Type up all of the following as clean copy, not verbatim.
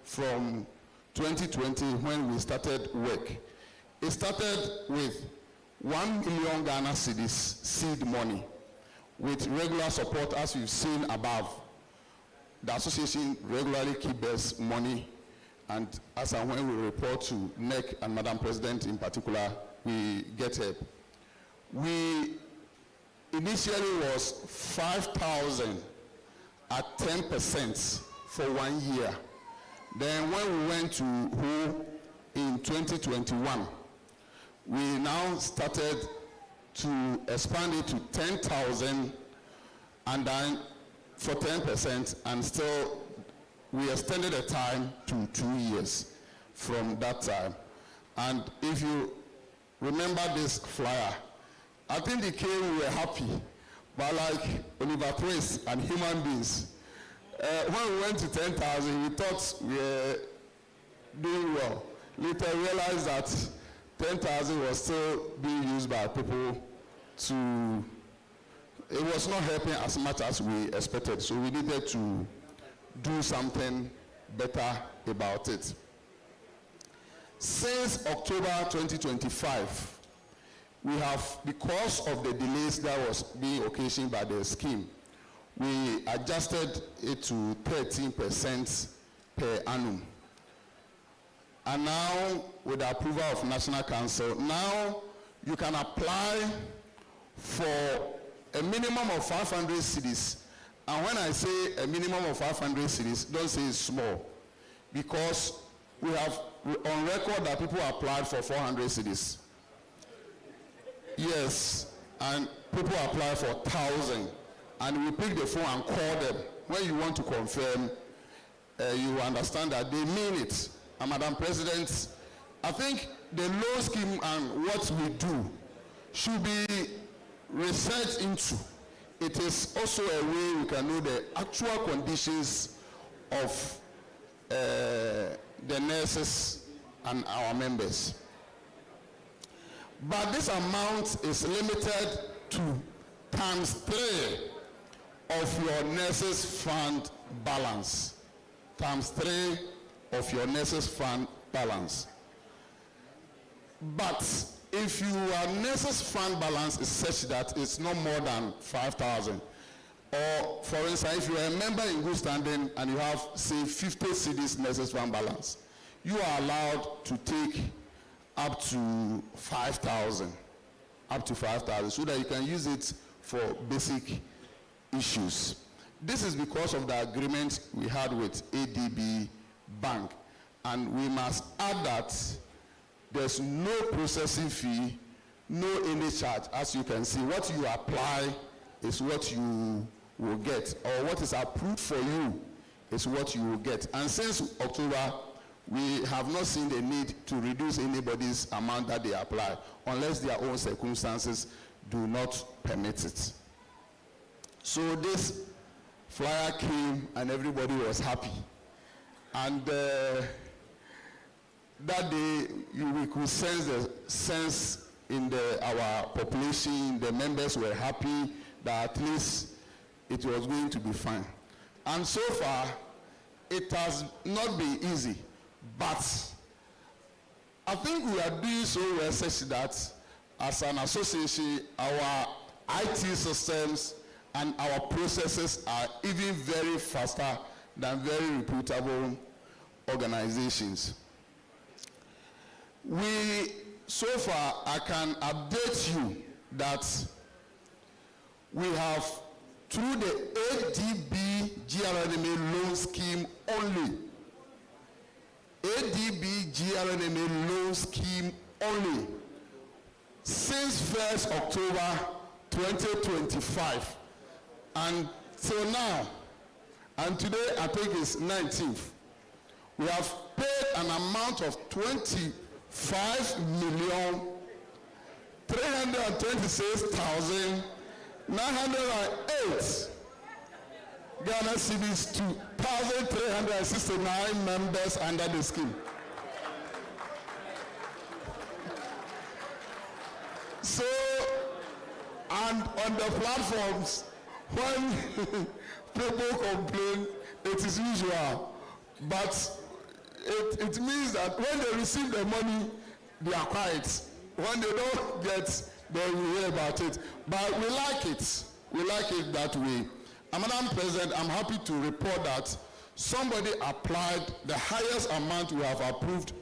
from 2020 when we started work. It started with 1 million Ghana cedis seed money with regular support, as we've seen above. The association regularly keeps money, and as and when we report to NEC and Madam President in particular, we get help. We initially was 5,000 at 10% for 1 year. Then when we went to WHO in 2021, we now started to expand it to 10,000 and then for 10%, and still we extended the time to 2 years from that time. And if you remember this flyer, I think they came, we were happy, but like Oliver Twist and human beings, when we went to 10,000, we thought we were doing well. Later realized that 10,000 was still being used by people to, it was not helping as much as we expected, so we needed to do something better about it. Since October 2025, we have, because of the delays that was being occasioned by the scheme, we adjusted it to 13% per annum. And now, with the approval of National Council, now you can apply for a minimum of 500 cedis. And when I say a minimum of 500 cedis, don't say it's small, because we have on record that people applied for 400 cedis. Yes, and people apply for 1,000, and we pick the phone and call them. When you want to confirm, you understand that they mean it. And Madam President, I think the loan scheme and what we do should be researched into. It is also a way we can know the actual conditions of the nurses and our members. But this amount is limited to ×3 of your nurses fund balance. ×3 of your nurses fund balance. But if your nurses fund balance is such that it's no more than 5,000, or for instance, if you are a member in good standing and you have, say, 50 cedis nurses fund balance, you are allowed to take up to 5,000, so that you can use it for basic issues. This is because of the agreement we had with ADB Bank, and we must add that there's no processing fee, no any charge. As you can see, what you apply is what you will get, or what is approved for you is what you will get. And since October, we have not seen the need to reduce anybody's amount that they apply, unless their own circumstances do not permit it. So this flyer came and everybody was happy. And that day, we could sense the sense in our population. The members were happy that at least it was going to be fine. And so far, it has not been easy, but I think we are doing so well such that as an association, our IT systems and our processes are even very faster than very reputable organizations. So far, I can update you that we have, through the ADB GRNMA loan scheme only, ADB GRNMA loan scheme only, since 1st October 2025 until now, and today I think it's 19th, we have paid an amount of 25,326,908 Ghana cedis to 1,369 members under the scheme. So, and on the platforms, when people complain, it is usual, but it means that when they receive the money, they are quiet. When they don't get, they will hear about it. But we like it. We like it that way. And Madam President, I'm happy to report that somebody applied the highest amount we have approved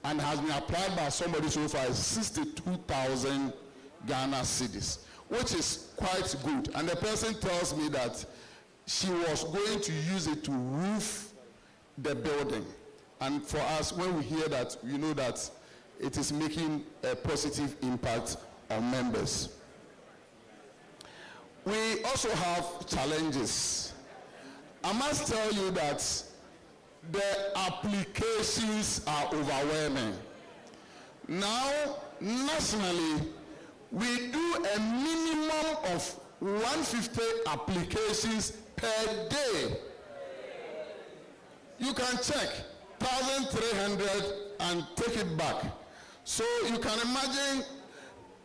and has been applied by somebody so far is 62,000 Ghana cedis, which is quite good. And the person tells me that she was going to use it to roof the building. And for us, when we hear that, you know that it is making a positive impact on members. We also have challenges. I must tell you that the applications are overwhelming. Now, nationally, we do a minimum of 150 applications per day. You can check 1,300 and take it back. So you can imagine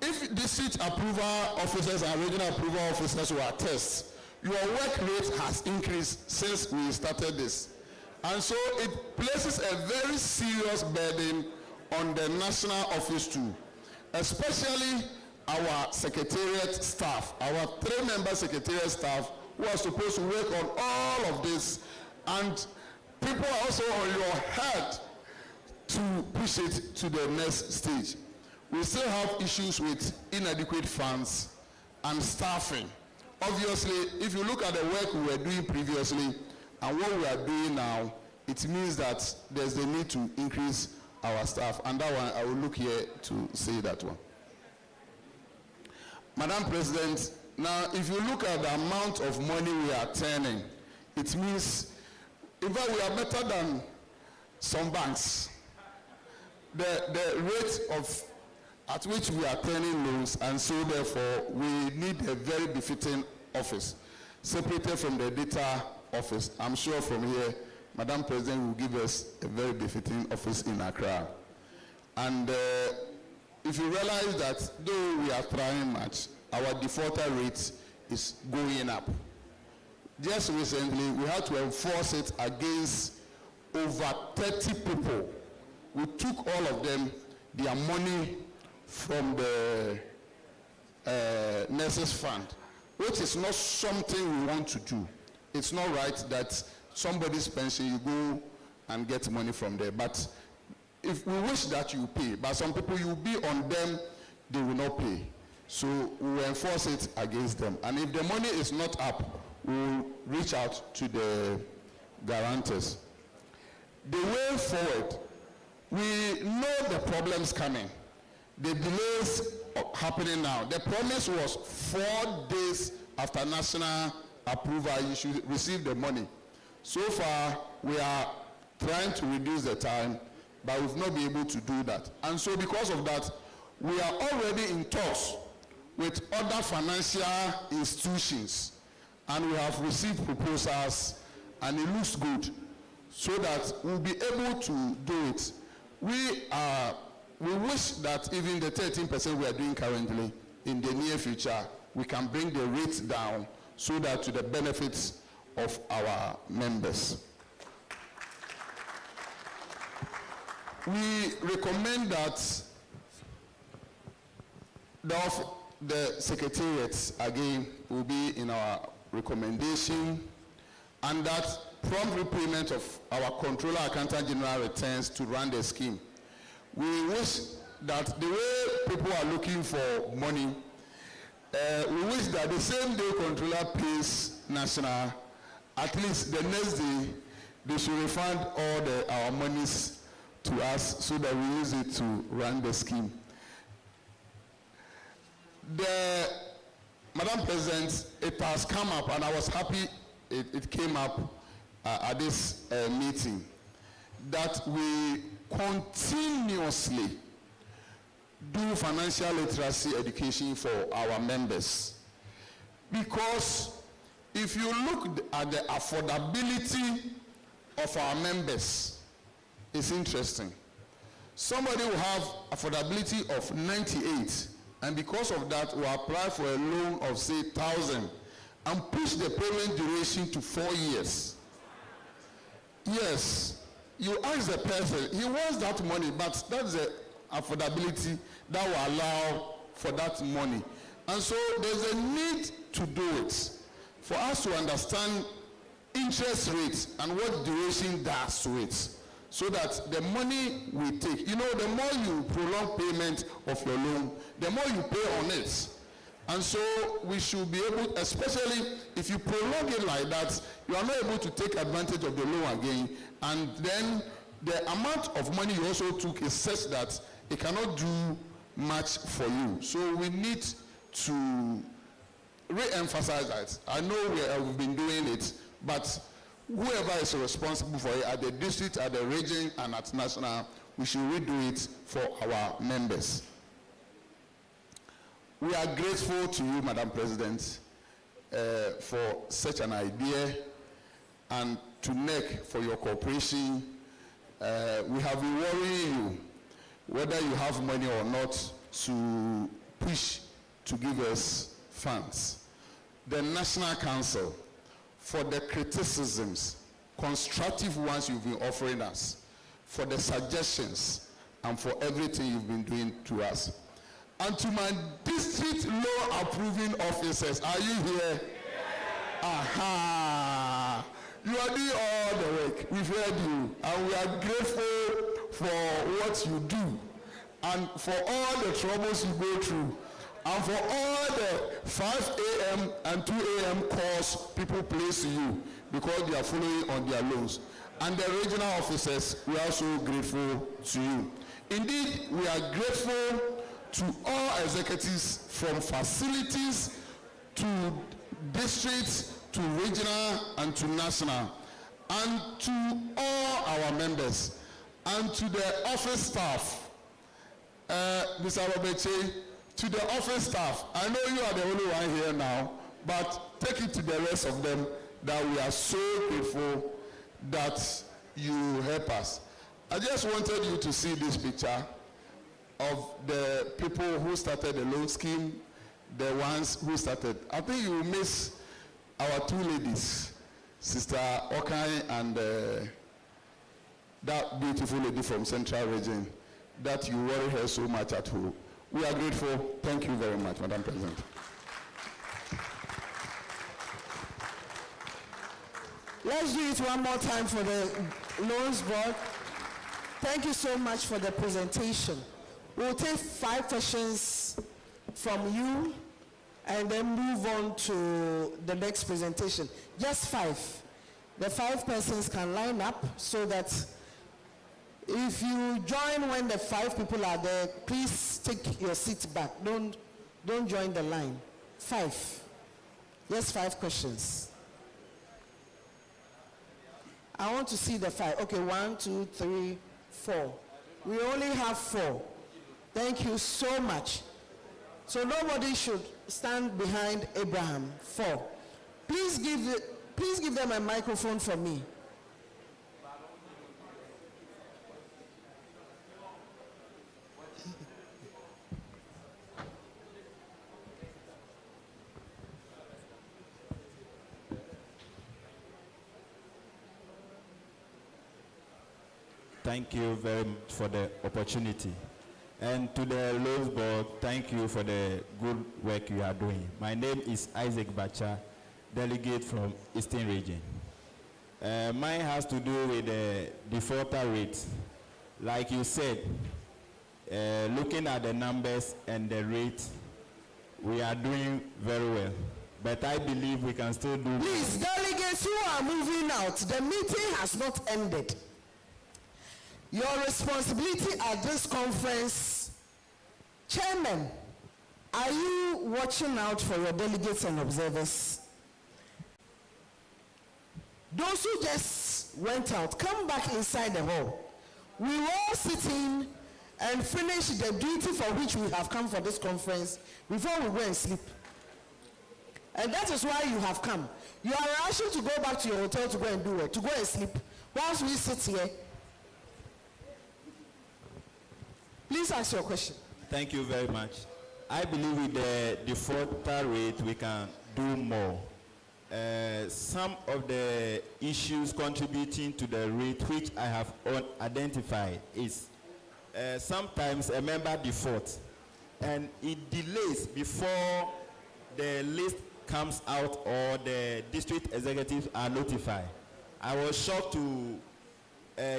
if district approval officers and regional approval officers were tests, your work rate has increased since we started this. And so it places a very serious burden on the national office too, especially our secretariat staff, our 3-member secretariat staff who are supposed to work on all of this, and people are also on your head to push it to the next stage. We still have issues with inadequate funds and staffing. Obviously, if you look at the work we were doing previously and what we are doing now, it means that there's the need to increase our staff. And that one, I will look here to say that one. Madam President, now if you look at the amount of money we are turning, it means, in fact, we are better than some banks. The rate of at which we are turning loans, and so therefore we need a very befitting office, separated from the data office. I'm sure from here, Madam President will give us a very befitting office in Accra. And if you realize that though we are trying much, our defaulter rate is going up. Just recently, we had to enforce it against over 30 people. We took all of them, their money from the nurses fund, which is not something we want to do. It's not right that somebody's pension, you go and get money from there. But if we wish that you pay, but some people, you be on them, they will not pay. So we will enforce it against them. And if the money is not up, we will reach out to the guarantors. The way forward, we know the problems coming. The delays happening now. The promise was 4 days after national approval, you should receive the money. So far, we are trying to reduce the time, but we've not been able to do that. And so because of that, we are already in talks with other financial institutions, and we have received proposals, and it looks good, so that we'll be able to do it. We wish that even the 13% we are doing currently, in the near future, we can bring the rates down so that to the benefits of our members. We recommend that the secretariats, again, will be in our recommendation, and that prompt repayment of our Controller Accountant General returns to run the scheme. We wish that the way people are looking for money, we wish that the same day Controller pays national, at least the next day, they should refund all our monies to us so that we use it to run the scheme. Madam President, it has come up, and I was happy it came up at this meeting, that we continuously do financial literacy education for our members. Because if you look at the affordability of our members, it's interesting. Somebody will have affordability of 98, and because of that will apply for a loan of say 1,000 and push the payment duration to 4 years. Yes, you ask the person, he wants that money, but that's the affordability that will allow for that money. And so there's a need to do it, for us to understand interest rates and what duration does to it, so that the money we take, the more you prolong payment of your loan, the more you pay on it. And so we should be able, especially if you prolong it like that, you are not able to take advantage of the loan again, and then the amount of money you also took is such that it cannot do much for you. So we need to re-emphasize that. I know we've been doing it, but whoever is responsible for it at the district, at the region, and at national, we should redo it for our members. We are grateful to you, Madam President, for such an idea, and to NEC for your cooperation. We have been worrying you whether you have money or not to push to give us funds. The National Council, for the criticisms, constructive ones you've been offering us, for the suggestions, and for everything you've been doing to us. And to my district law approving officers, are you here? Aha! You are doing all the work. We've heard you, and we are grateful for what you do, and for all the troubles you go through, and for all the 5 a.m. and 2 a.m. calls people place to you because they are following on their loans. And the regional officers, we are also grateful to you. Indeed, we are grateful to all executives from facilities to districts to regional and to national, and to all our members, and to the office staff. Mr. Robertse, to the office staff, I know you are the only one here now, but take it to the rest of them that we are so grateful that you help us. I just wanted you to see this picture of the people who started the loan scheme, the ones who started. I think you will miss our two ladies, Sister Okai and that beautiful lady from Central Region, that you worry her so much at home. We are grateful. Thank you very much, Madam President. Let's do it one more time for the Loans Board. Thank you so much for the presentation. We'll take 5 questions from you and then move on to the next presentation. Just 5. The 5 persons can line up so that if you join when the 5 people are there, please take your seat back. Don't join the line. 5. Just 5 questions. I want to see the 5. Okay, 1, 2, 3, 4. We only have 4. Thank you so much. So nobody should stand behind Abraham. 4. Please give them a microphone for me. Thank you very much for the opportunity. And to the Loans Board, thank you for the good work you are doing. My name is Isaac Bacha, delegate from Eastern Region. Mine has to do with the defaulter rate. Like you said, looking at the numbers and the rate, we are doing very well. But I believe we can still do. Please, delegates who are moving out, the meeting has not ended. Your responsibility at this conference, Chairman, are you watching out for your delegates and observers? Those who just went out, come back inside the hall. We will all sit in and finish the duty for which we have come for this conference before we go and sleep. And that is why you have come. You are rushing to go back to your hotel to go and do it, to go and sleep, whilst we sit here. Please ask your question. Thank you very much. I believe with the defaulter rate, we can do more. some of the issues contributing to the rate which I have identified is sometimes a member defaults and it delays before the list comes out or the district executives are notified. I was shocked to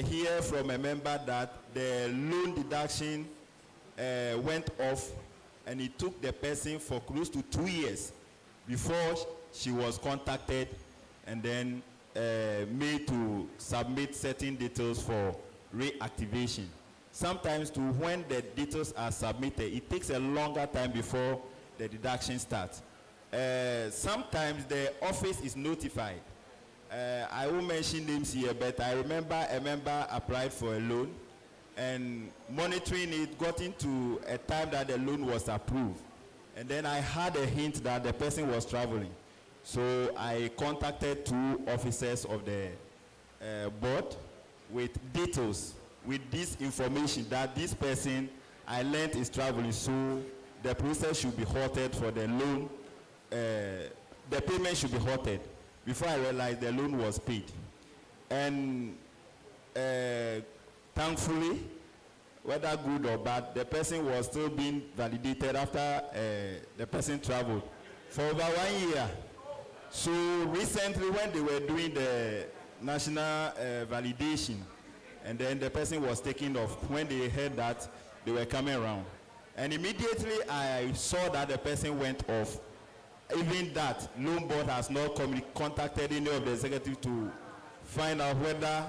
hear from a member that the loan deduction went off and it took the person for close to 2 years before she was contacted and then made to submit certain details for reactivation. Sometimes to when the details are submitted, it takes a longer time before the deduction starts. Sometimes the office is notified. I won't mention names here, but I remember a member applied for a loan and monitoring it got into a time that the loan was approved. And then I had a hint that the person was traveling. So I contacted 2 officers of the board with details, with this information that this person I learned is traveling. So the process should be halted for the loan. The payment should be halted. Before I realized the loan was paid. And thankfully, whether good or bad, the person was still being validated after the person traveled for over 1 year. So recently when they were doing the national validation, and then the person was taken off when they heard that they were coming around. And immediately I saw that the person went off. Even that, loan board has not contacted any of the executives to find out whether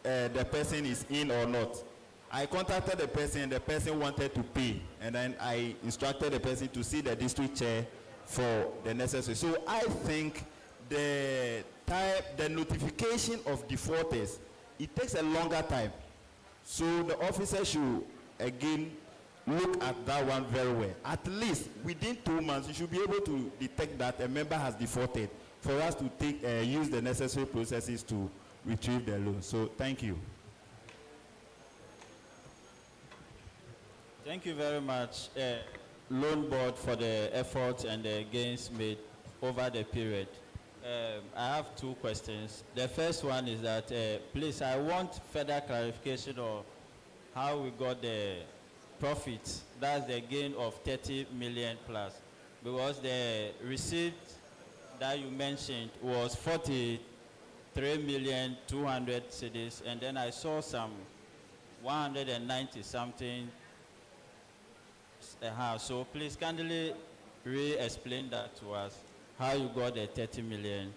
the person is in or not. I contacted the person and the person wanted to pay. And then I instructed the person to see the district chair for the necessary. So I think the notification of defaulters, it takes a longer time. So the officer should again look at that one very well. At least within 2 months, you should be able to detect that a member has defaulted for us to use the necessary processes to retrieve the loan. So thank you. Thank you very much, Loan Board, for the effort and the gains made over the period. I have 2 questions. The first one is that, please, I want further clarification on how we got the profit. That's the gain of 30 million plus. Because the receipt that you mentioned was 43,200,000 cedis, and then I saw some 190 something. So please kindly re-explain that to us, how you got the 30 million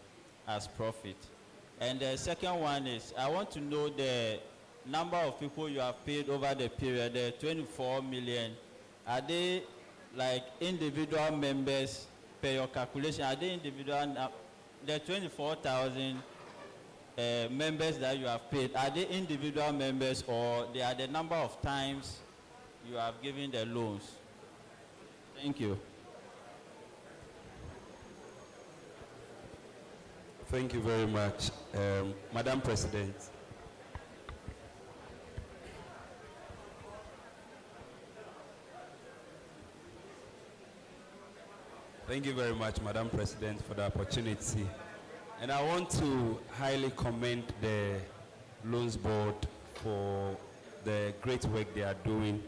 as profit. And the second one is, I want to know the number of people you have paid over the period, the 24 million. Are they like individual members per your calculation? Are they individual? The 24,000 members that you have paid, are they individual members or they are the number of times you have given the loans? Thank you. Thank you very much, Madam President. Thank you very much, Madam President, for the opportunity. And I want to highly commend the Loans Board for the great work they are doing.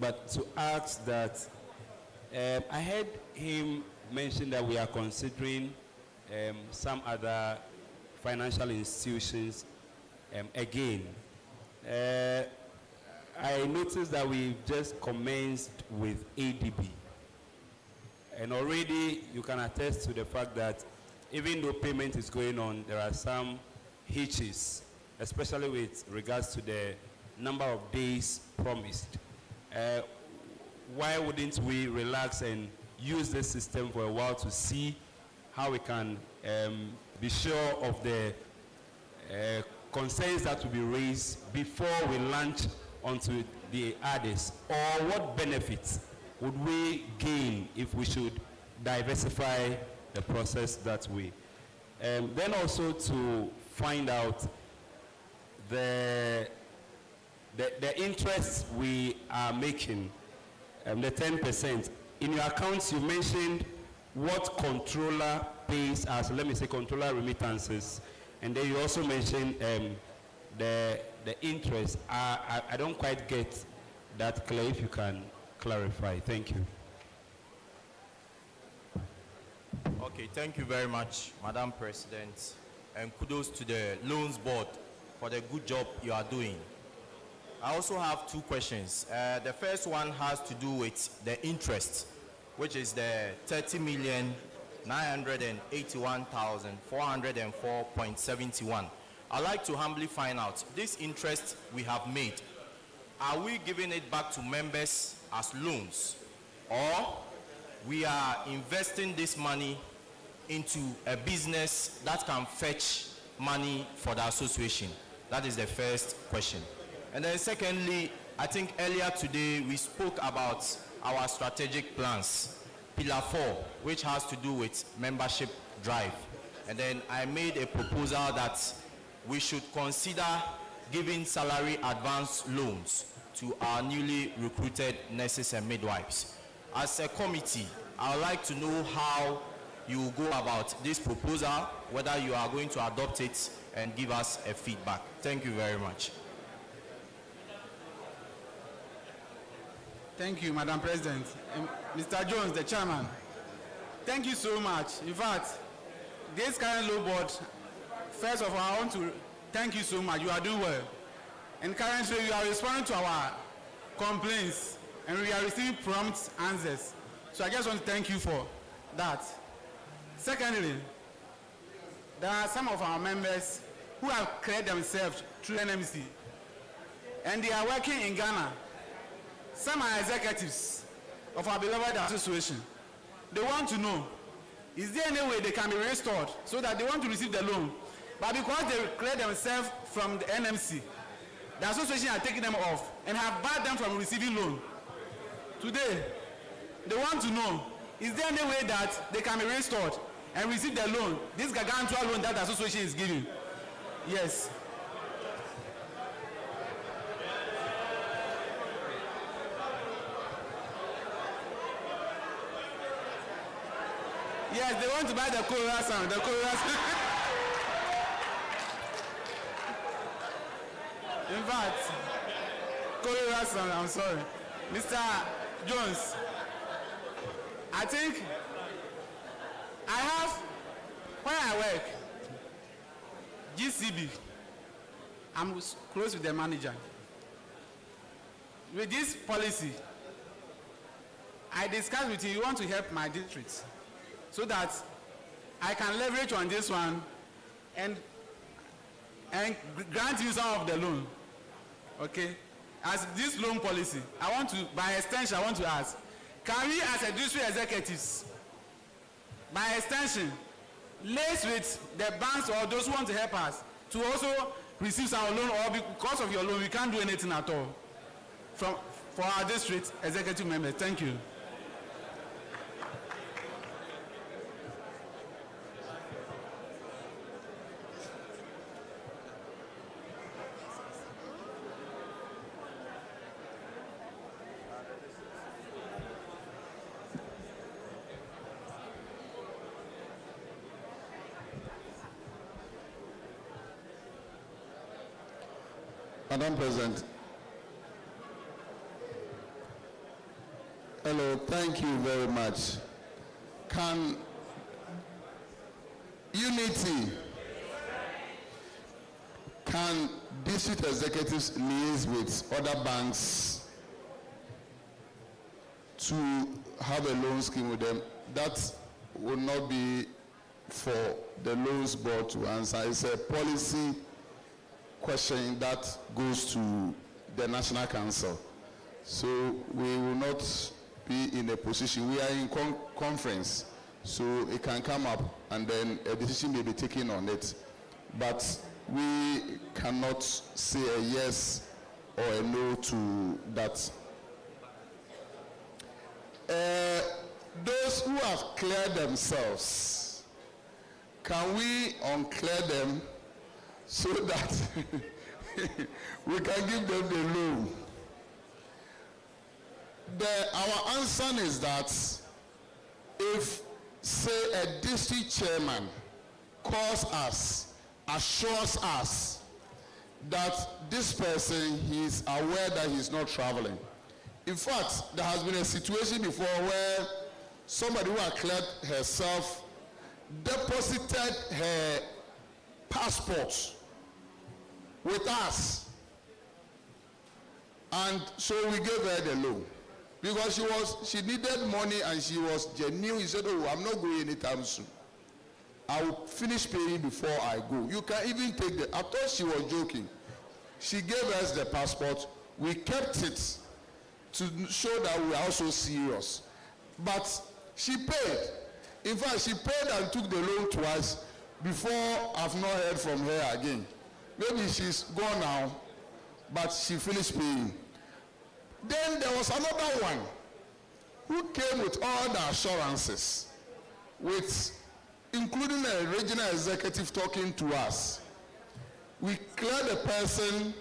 But to ask that, I heard him mention that we are considering some other financial institutions again. I noticed that we've just commenced with ADB. And already you can attest to the fact that even though payment is going on, there are some hitches, especially with regards to the number of days promised. Why wouldn't we relax and use this system for a while to see how we can be sure of the concerns that will be raised before we launch onto the others? Or what benefits would we gain if we should diversify the process that way? Then also to find out the interest we are making, the 10%. In your accounts, you mentioned what controller pays as, let me say, controller remittances. And then you also mentioned the interest. I don't quite get that clear. If you can clarify. Thank you. Okay, thank you very much, Madam President, and kudos to the Loans Board for the good job you are doing. I also have two questions. The first one has to do with the interest, which is the 30,981,404.71. I'd like to humbly find out, this interest we have made, are we giving it back to members as loans, or we are investing this money into a business that can fetch money for the association? That is the first question. And then secondly, I think earlier today we spoke about our strategic plans, Pillar 4, which has to do with membership drive. And then I made a proposal that we should consider giving salary advance loans to our newly recruited nurses and midwives. As a committee, I would like to know how you will go about this proposal, whether you are going to adopt it and give us a feedback. Thank you very much. Thank you, Madam President. Mr. Jones, the chairman, thank you so much. In fact, this current law board, first of all, I want to thank you so much. You are doing well. And currently, you are responding to our complaints, and we are receiving prompt answers. So I just want to thank you for that. Secondly, there are some of our members who have cleared themselves through NMC, and they are working in Ghana. Some are executives of our beloved association. They want to know, is there any way they can be restored so that they want to receive the loan? But because they cleared themselves from the NMC, the association has taken them off and have barred them from receiving loan. Today, they want to know, is there any way that they can be restored and receive the loan, this gargantuan loan that the association is giving? Yes. Yes, they want to buy the Cholera sound. The Cholera sound. In fact, Cholera sound, I'm sorry. Mr. Jones, I think I have, where I work, GCB, I'm close with the manager. With this policy, I discussed with you want to help my district so that I can leverage on this one and grant you some of the loan. Okay? As this loan policy, I want to, by extension, I want to ask, can we as a district executives, by extension, liaise with the banks or those who want to help us to also receive some loan, or because of your loan, we can't do anything at all for our district executive members? Thank you. Madam President. Hello, thank you very much. Can Unity, can district executives liaise with other banks to have a loan scheme with them? That will not be for the loans board to answer. It's a policy question that goes to the National Council. So we will not be in a position, we are in conference, so it can come up and then a decision may be taken on it. But we cannot say a yes or a no to that. Those who have cleared themselves, can we unclear them so that we can give them the loan? Our answer is that if say a district chairman calls us, assures us that this person, he is aware that he is not traveling. In fact, there has been a situation before where somebody who had cleared herself deposited her passport with us, and so we gave her the loan because she needed money and she was genuine. She said, "Oh, I'm not going anytime soon. I will finish paying before I go. You can even take the." I thought she was joking. She gave us the passport. We kept it to show that we are also serious. But she paid. In fact, she paid and took the loan twice before I've not heard from her again. Maybe she's gone now, but she finished paying. Then there was another one who came with all the assurances, including a regional executive talking to us. We cleared the person,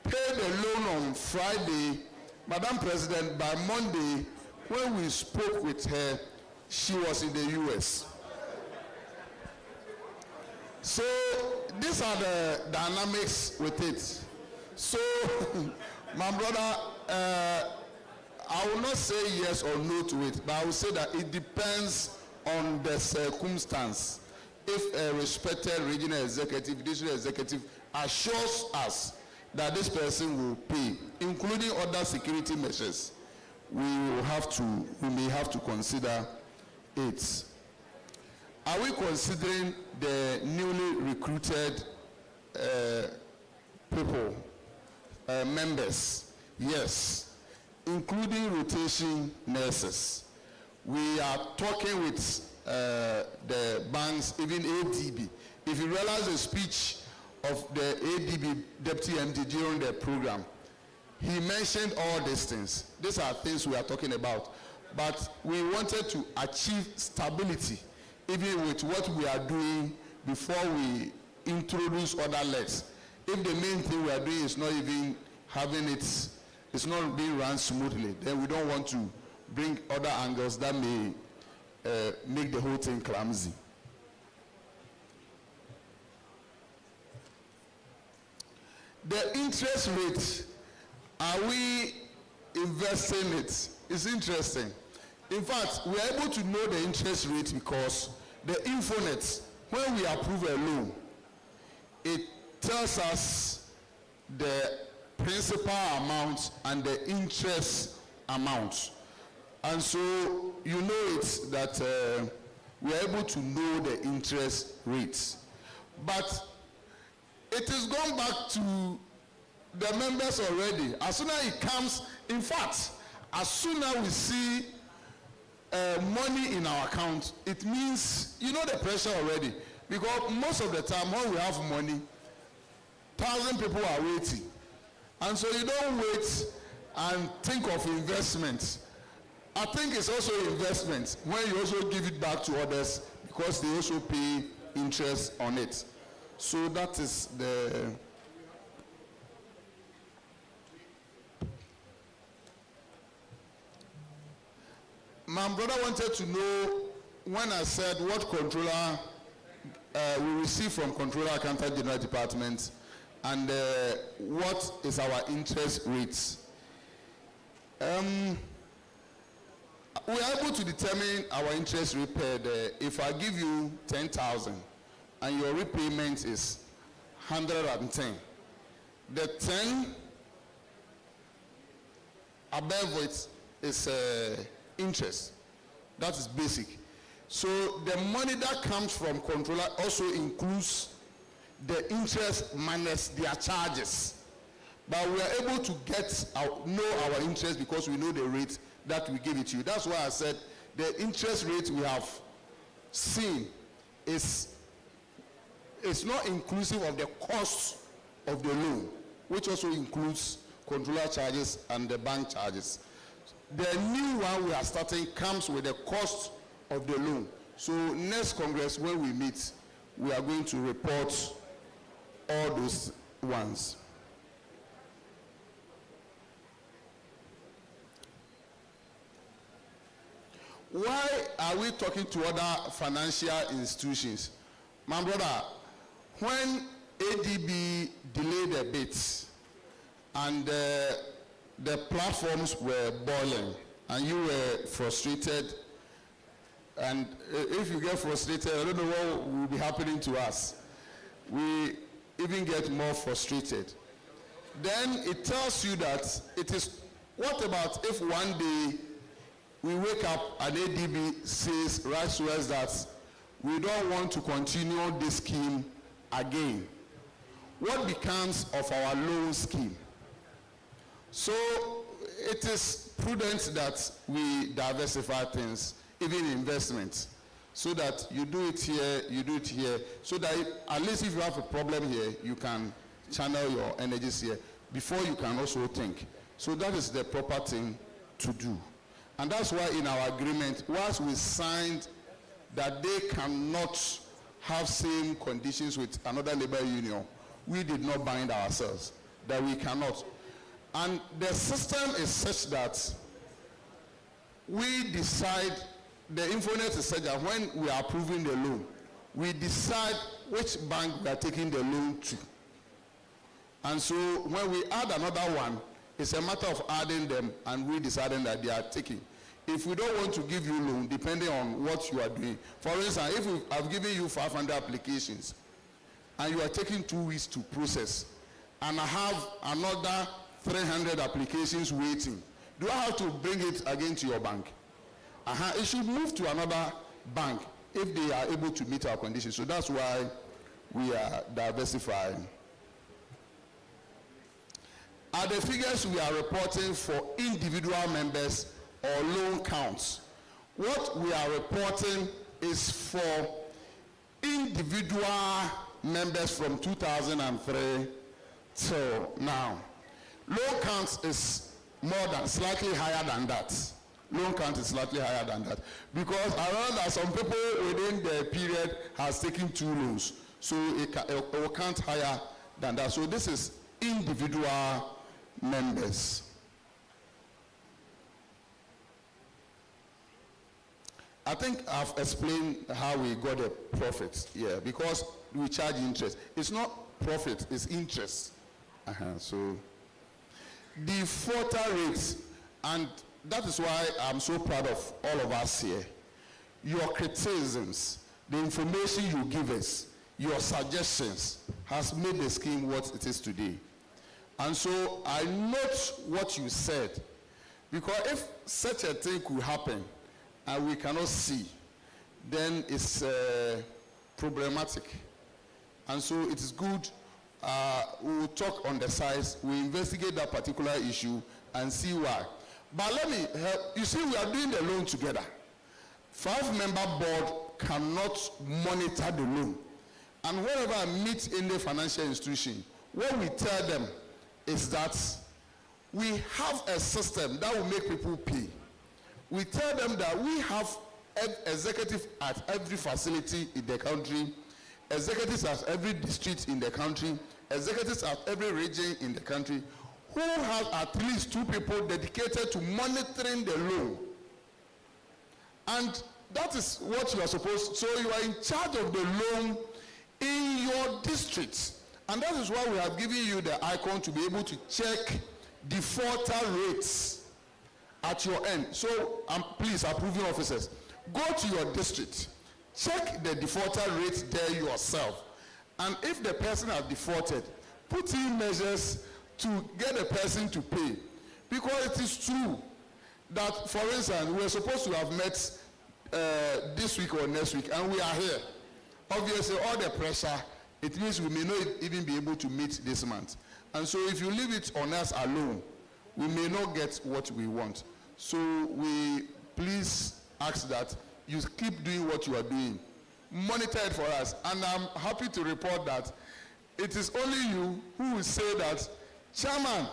paid the loan on Friday. Madam President, by Monday, when we spoke with her, she was in the US. So these are the dynamics with it. So, my brother, I will not say yes or no to it, but I will say that it depends on the circumstance. If a respected regional executive, district executive assures us that this person will pay, including other security measures, we may have to consider it. Are we considering the newly recruited people, members? Yes, including rotation nurses. We are talking with the banks, even ADB. If you realize the speech of the ADB Deputy MD during the program, he mentioned all these things. These are things we are talking about. But we wanted to achieve stability, even with what we are doing before we introduce other legs. If the main thing we are doing is not even having it's not being run smoothly, then we don't want to bring other angles that may make the whole thing clumsy. The interest rate, are we investing it? It's interesting. In fact, we are able to know the interest rate because the Infonet, when we approve a loan, it tells us the principal amount and the interest amount. And so you know it's that we are able to know the interest rates. But it is gone back to the members already. As soon as it comes, in fact, as soon as we see money in our account, it means, you know the pressure already. Because most of the time when we have money, 1,000 people are waiting. And so you don't wait and think of investment. I think it's also investment when you also give it back to others because they also pay interest on it. So that is the... My brother wanted to know when I said what controller we receive from Controller Accountant General Department and what is our interest rates. We are able to determine our interest rate per day. If I give you 10,000 and your repayment is 110, the 10 above it is interest. That is basic. So the money that comes from controller also includes the interest minus their charges. But we are able to know our interest because we know the rate that we give it to you. That's why I said the interest rate we have seen is not inclusive of the cost of the loan, which also includes controller charges and the bank charges. The new one we are starting comes with the cost of the loan. So next Congress, when we meet, we are going to report all those ones. why are we talking to other financial institutions? My brother, when ADB delayed a bit and the platforms were boiling and you were frustrated, and if you get frustrated, I don't know what will be happening to us. We even get more frustrated. Then it tells you that it is, what about if one day we wake up and ADB says, writes to us that we don't want to continue this scheme again? What becomes of our loan scheme? So it is prudent that we diversify things, even investments, so that you do it here, so that at least if you have a problem here, you can channel your energies here before you can also think. So that is the proper thing to do. And that's why in our agreement, once we signed that they cannot have same conditions with another labor union, we did not bind ourselves, that we cannot. And the system is such that we decide, the infonet is such that when we are approving the loan, we decide which bank we are taking the loan to. And so when we add another one, it's a matter of adding them and we deciding that they are taking. If we don't want to give you loan, depending on what you are doing. For instance, if I've given you 500 applications and you are taking 2 weeks to process, and I have another 300 applications waiting, do I have to bring it again to your bank? It should move to another bank if they are able to meet our conditions. So that's why we are diversifying. Are the figures we are reporting for individual members or loan counts? What we are reporting is for individual members from 2003 till now. Loan counts is slightly higher than that. Loan count is slightly higher than that. Because I know that some people within the period has taken 2 loans. So it will count higher than that. So this is individual members. I think I've explained how we got a profit, because we charge interest. It's not profit, it's interest. So defaulter rates, and that is why I'm so proud of all of us here. Your criticisms, the information you give us, your suggestions has made the scheme what it is today. And so I note what you said, because if such a thing could happen and we cannot see, then it's problematic. And so it is good. We will talk on the sides, we investigate that particular issue and see why. But let me help. You see, we are doing the loan together. 5-member board cannot monitor the loan. And whenever I meet in the financial institution, what we tell them is that we have a system that will make people pay. We tell them that we have executives at every facility in the country, executives at every district in the country, executives at every region in the country, who have at least 2 people dedicated to monitoring the loan. And that is what you are supposed to. So you are in charge of the loan in your district. And that is why we have given you the icon to be able to check defaulter rates at your end. So please, approving officers, go to your district, check the defaulter rates there yourself. And if the person has defaulted, put in measures to get the person to pay. Because it is true that, for instance, we are supposed to have met this week or next week, and we are here. Obviously, all the pressure, it means we may not even be able to meet this month. And so if you leave it on us alone, we may not get what we want. So we please ask that you keep doing what you are doing. Monitor it for us. And I'm happy to report that it is only you who will say that, Chairman,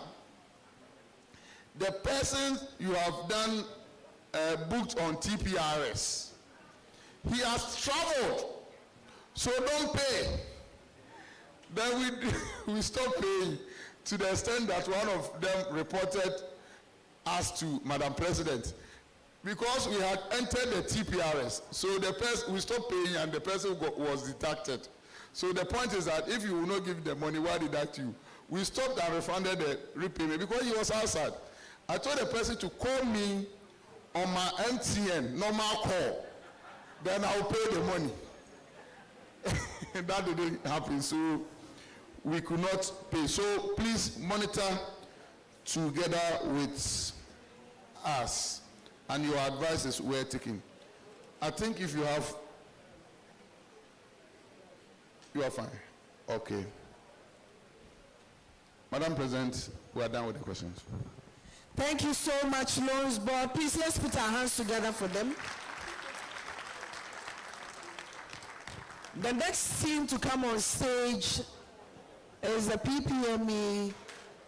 the person you have done booked on TPRS, he has traveled, so don't pay. Then we stop paying, to the extent that one of them reported us to Madam President. because we had entered the TPRS, so the person we stopped paying and the person was deducted. So the point is that if you will not give the money, why deduct you? We stopped and refunded the repayment because he was outside. I told the person to call me on my MTN normal call, then I'll pay the money. That didn't happen, so we could not pay. So please monitor together with us, and your advices were taken. I think if you have, you are fine. Okay. Madam President, we are done with the questions. Thank you so much, Loans Board. Please, let's put our hands together for them. The next team to come on stage is the PPME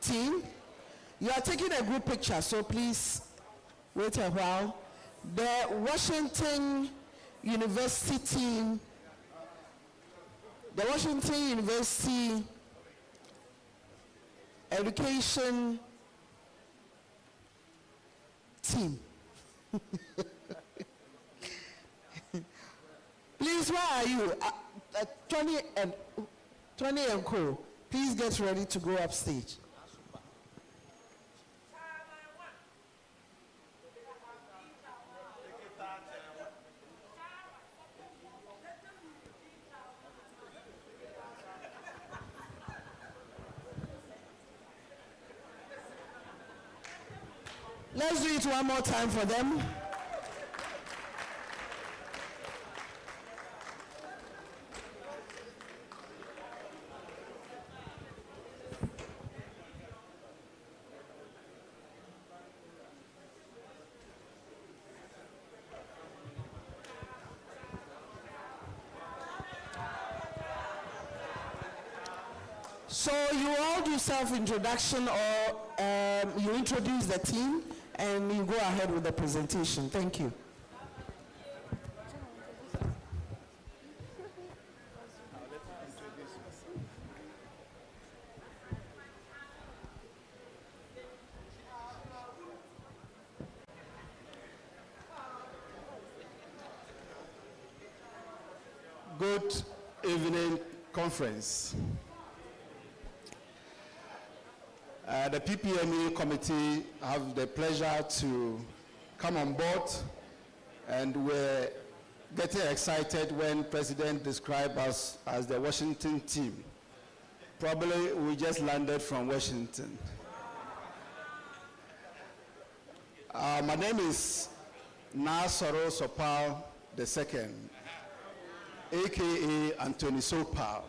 team. You are taking a group picture, so please wait a while. The Washington University team, the Washington University Education team. Please, where are you? 20 and co. Please get ready to go upstage. Let's do it one more time for them. So you all do self-introduction, or you introduce the team and you go ahead with the presentation. Thank you. Good evening, conference. The PPME committee have the pleasure to come on board, and we're getting excited when President described us as the Washington team. Probably we just landed from Washington. My name is Nasoro Sopal II, aka Anthony Sopal,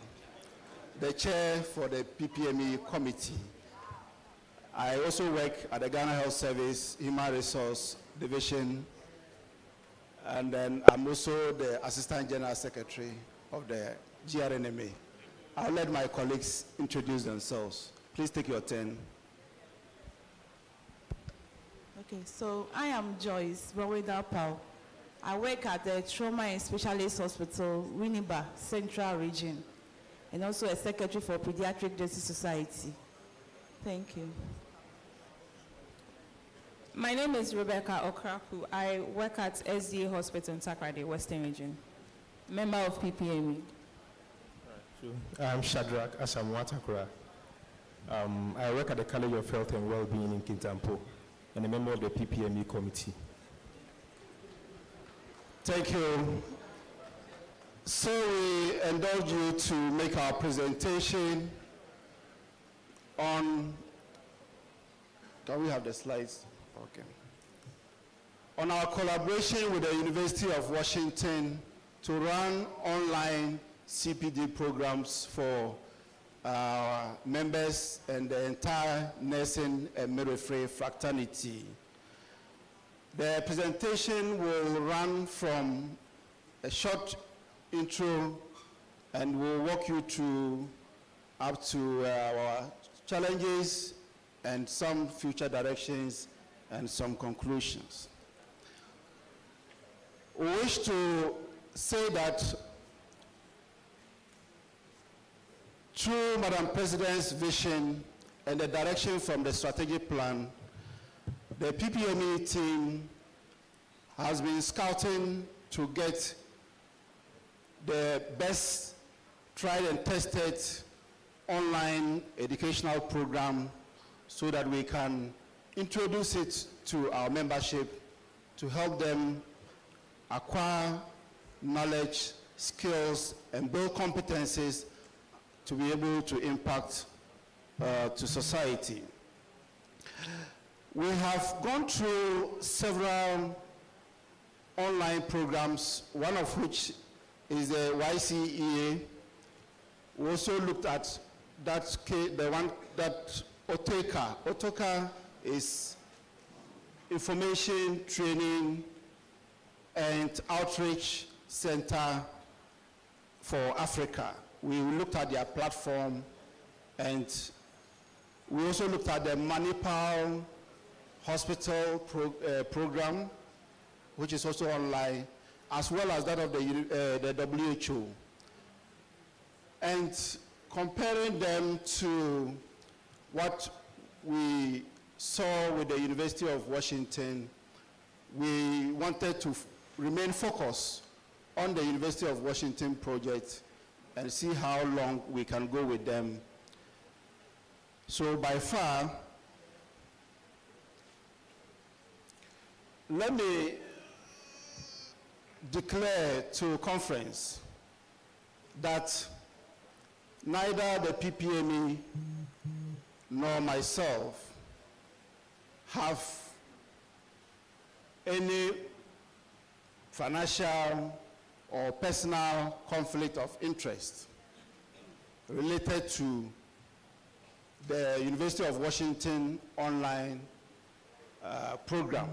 the chair for the PPME committee. I also work at the Ghana Health Service Human Resource Division, and then I'm also the Assistant General Secretary of the GRNMA. I'll let my colleagues introduce themselves. Please take your turn. Okay, so I am Joyce Roweda-Pau. I work at the Trauma and Specialist Hospital, Winneba, Central Region, and also a secretary for Pediatric Justice Society. Thank you. My name is Rebecca Okraku. I work at SDA Hospital in Takrady, Western Region. Member of PPME. I'm Shadrach Asamoah-Takura. I work at the College of Health and Wellbeing in Kintampo and a member of the PPME committee. Thank you. So we indulge you to make our presentation on, can we have the slides? Okay. On our collaboration with the University of Washington to run online CPD programs for our members and the entire nursing and midwifery fraternity. The presentation will run from a short intro and we'll walk you through up to our challenges and some future directions and some conclusions. We wish to say that through Madam President's vision and the direction from the strategic plan, the PPME team has been scouting to get the best tried and tested online educational program so that we can introduce it to our membership to help them acquire knowledge, skills, and build competencies to be able to impact to society. We have gone through several online programs, one of which is the YCEA. We also looked at the one that OTECA. OTECA is Information Training and Outreach Center for Africa. We looked at their platform, and we also looked at the Manipal Hospital program, which is also online, as well as that of the WHO. And comparing them to what we saw with the University of Washington, we wanted to remain focused on the University of Washington project and see how long we can go with them. So by far, let me declare to conference that neither the PPME nor myself have any financial or personal conflict of interest related to the University of Washington online program.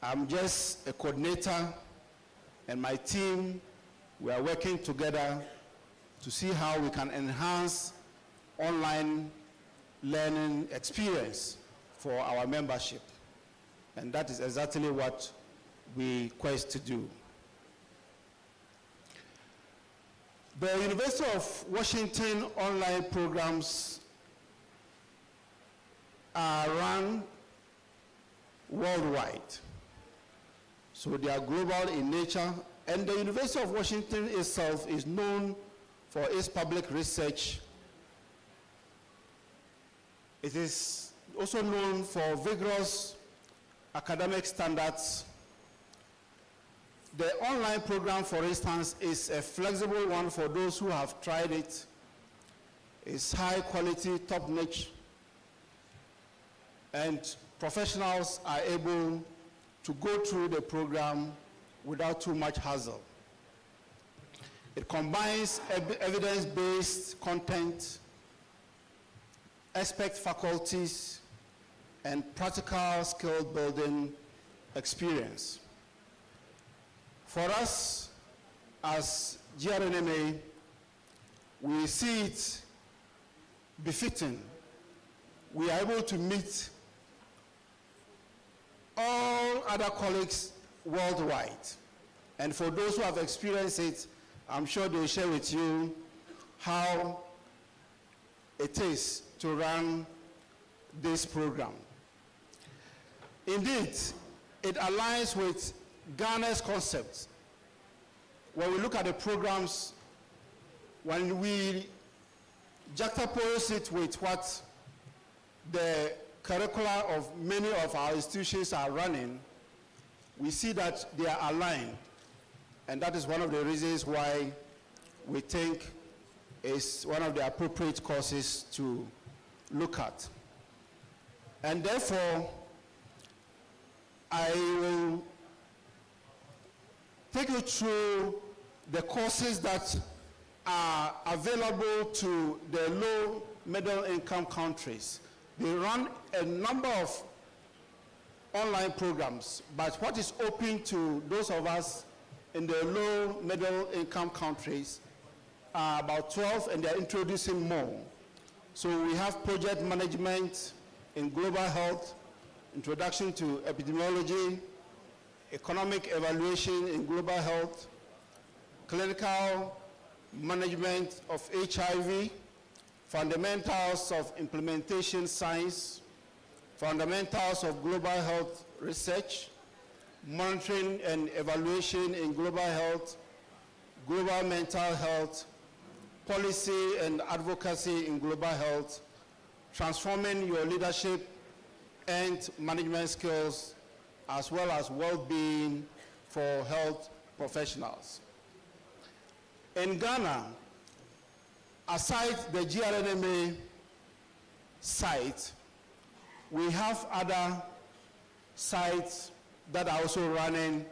I'm just a coordinator, and my team, we are working together to see how we can enhance online learning experience for our membership. And that is exactly what we quest to do. The University of Washington online programs are run worldwide. So they are global in nature, and the University of Washington itself is known for its public research. It is also known for vigorous academic standards. The online program, for instance, is a flexible one for those who have tried it. It's high quality, top notch, and professionals are able to go through the program without too much hassle. It combines evidence-based content, expert faculties, and practical skill building experience. For us, as GRNMA, we see it befitting. We are able to meet all other colleagues worldwide. And for those who have experienced it, I'm sure they will share with you how it is to run this program. Indeed, it aligns with Ghana's concepts. When we look at the programs, when we juxtapose it with what the curricula of many of our institutions are running, we see that they are aligned. And that is one of the reasons why we think it's one of the appropriate courses to look at. And therefore, I will take you through the courses that are available to the low middle income countries. They run a number of online programs, but what is open to those of us in the low middle income countries are about 12, and they're introducing more. So we have project management in global health, introduction to epidemiology, economic evaluation in global health, clinical management of HIV, fundamentals of implementation science, fundamentals of global health research, monitoring and evaluation in global health, global mental health, policy and advocacy in global health, transforming your leadership and management skills, as well as well-being for health professionals. In Ghana, aside the GRNMA site, we have other sites that are also running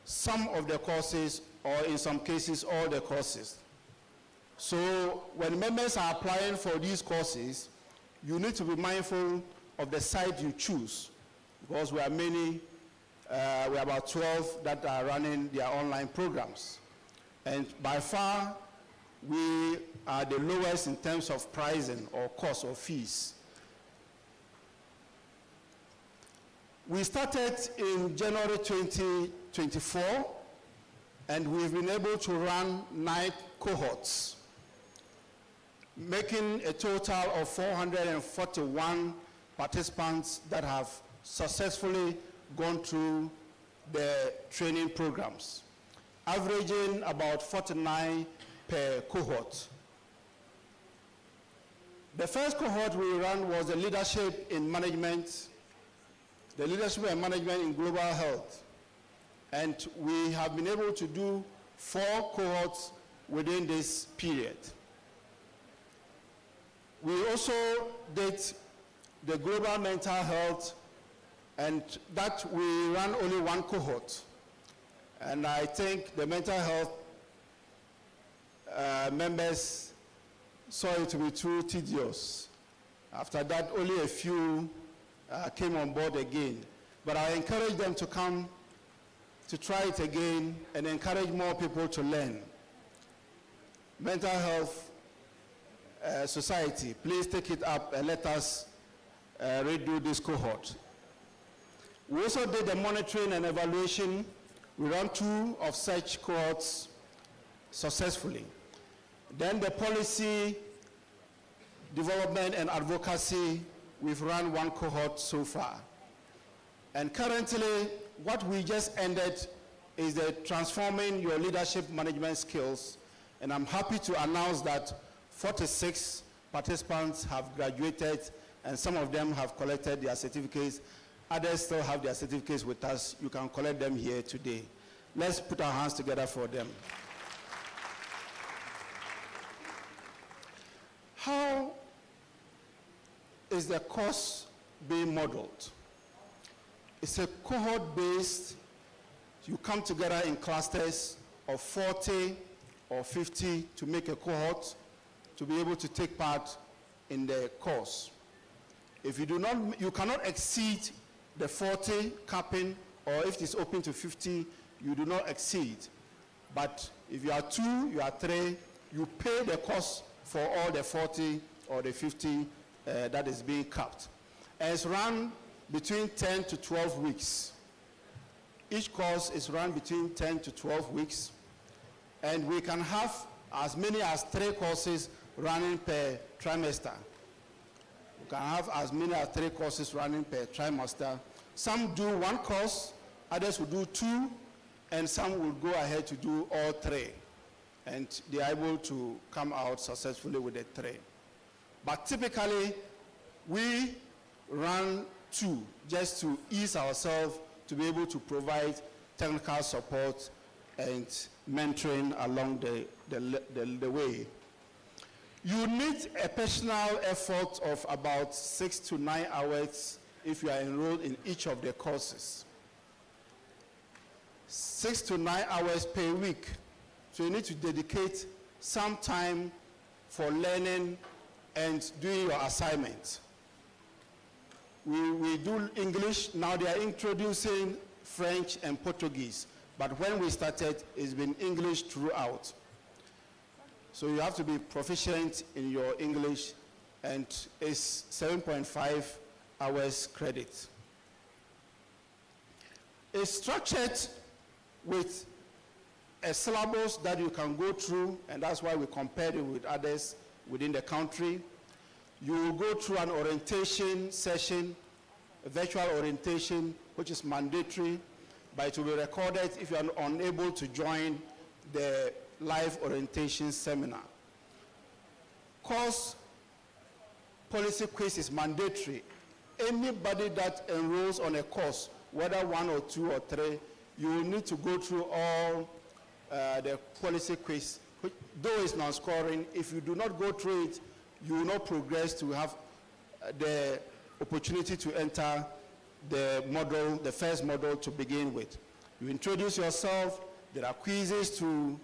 some of the courses, or in some cases, all the courses. So when members are applying for these courses, you need to be mindful of the site you choose, because we are many, we are about 12 that are running their online programs. And by far, we are the lowest in terms of pricing or cost or fees. We started in January 2024, and we've been able to run 9 cohorts, making a total of 441 participants that have successfully gone through the training programs, averaging about 49 per cohort. The first cohort we ran was the leadership in management, the leadership and management in global health. And we have been able to do 4 cohorts within this period. We also did the global mental health, and that we ran only 1 cohort. And I think the mental health members saw it to be too tedious. After that, only a few came on board again. But I encourage them to come to try it again and encourage more people to learn. Mental Health Society, please take it up and let us redo this cohort. We also did the monitoring and evaluation. We ran 2 of such cohorts successfully. Then the policy development and advocacy, we've run 1 cohort so far. And currently, what we just ended is the transforming your leadership management skills. And I'm happy to announce that 46 participants have graduated, and some of them have collected their certificates. Others still have their certificates with us. You can collect them here today. Let's put our hands together for them. How is the course being modeled? It's a cohort-based. You come together in clusters of 40 or 50 to make a cohort to be able to take part in the course. If you do not, you cannot exceed the 40 capping, or if it is open to 50, you do not exceed. But if you are 2, you are 3, you pay the cost for all the 40 or the 50 that is being capped. And it's run between 10 to 12 weeks. Each course is run between 10 to 12 weeks. And we can have as many as 3 courses running per trimester. We can have as many as 3 courses running per trimester. Some do 1 course, others will do 2, and some will go ahead to do all 3. And they are able to come out successfully with the 3. But typically, we run 2 just to ease ourselves to be able to provide technical support and mentoring along the way. You need a personal effort of about 6 to 9 hours if you are enrolled in each of the courses. 6 to 9 hours per week. So you need to dedicate some time for learning and doing your assignments. We do English. Now they are introducing French and Portuguese. But when we started, it's been English throughout. So you have to be proficient in your English, and it's 7.5 hours credit. It's structured with a syllabus that you can go through, and that's why we compared it with others within the country. You will go through an orientation session, a virtual orientation, which is mandatory. but it will be recorded if you are unable to join the live orientation seminar. Course policy quiz is mandatory. Anybody that enrolls on a course, whether 1 or 2 or 3, you will need to go through all the policy quiz, which, though it's non-scoring, if you do not go through it, you will not progress to have the opportunity to enter the model, the first model to begin with. You introduce yourself, there are quizzes to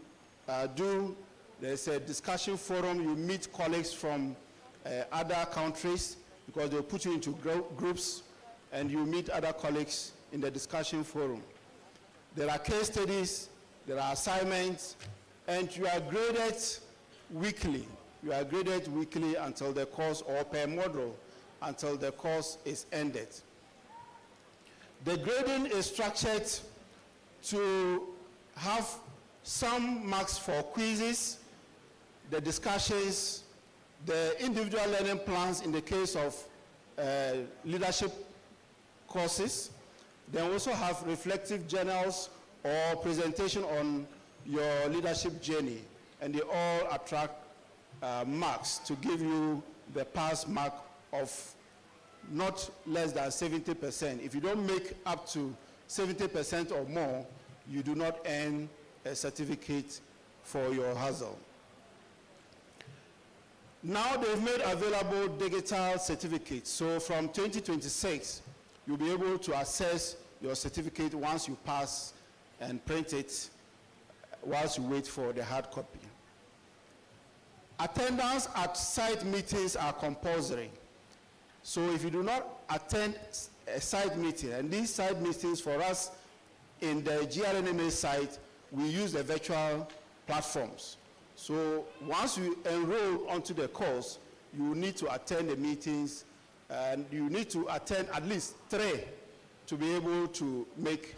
do, there's a discussion forum, you meet colleagues from other countries because they'll put you into groups and you meet other colleagues in the discussion forum. There are case studies, there are assignments, and you are graded weekly. You are graded weekly until the course, or per model, until the course is ended. The grading is structured to have some marks for quizzes, the discussions, the individual learning plans in the case of leadership courses. Then we also have reflective journals or presentation on your leadership journey, and they all attract marks to give you the pass mark of not less than 70%. If you don't make up to 70% or more, you do not earn a certificate for your hustle. Now they've made available digital certificates. So from 2026, you'll be able to access your certificate once you pass and print it whilst you wait for the hard copy. Attendance at site meetings are compulsory. So if you do not attend a site meeting, and these site meetings for us in the GRNMA site, we use the virtual platforms. So once you enroll onto the course, you need to attend the meetings, and you need to attend at least 3 to be able to make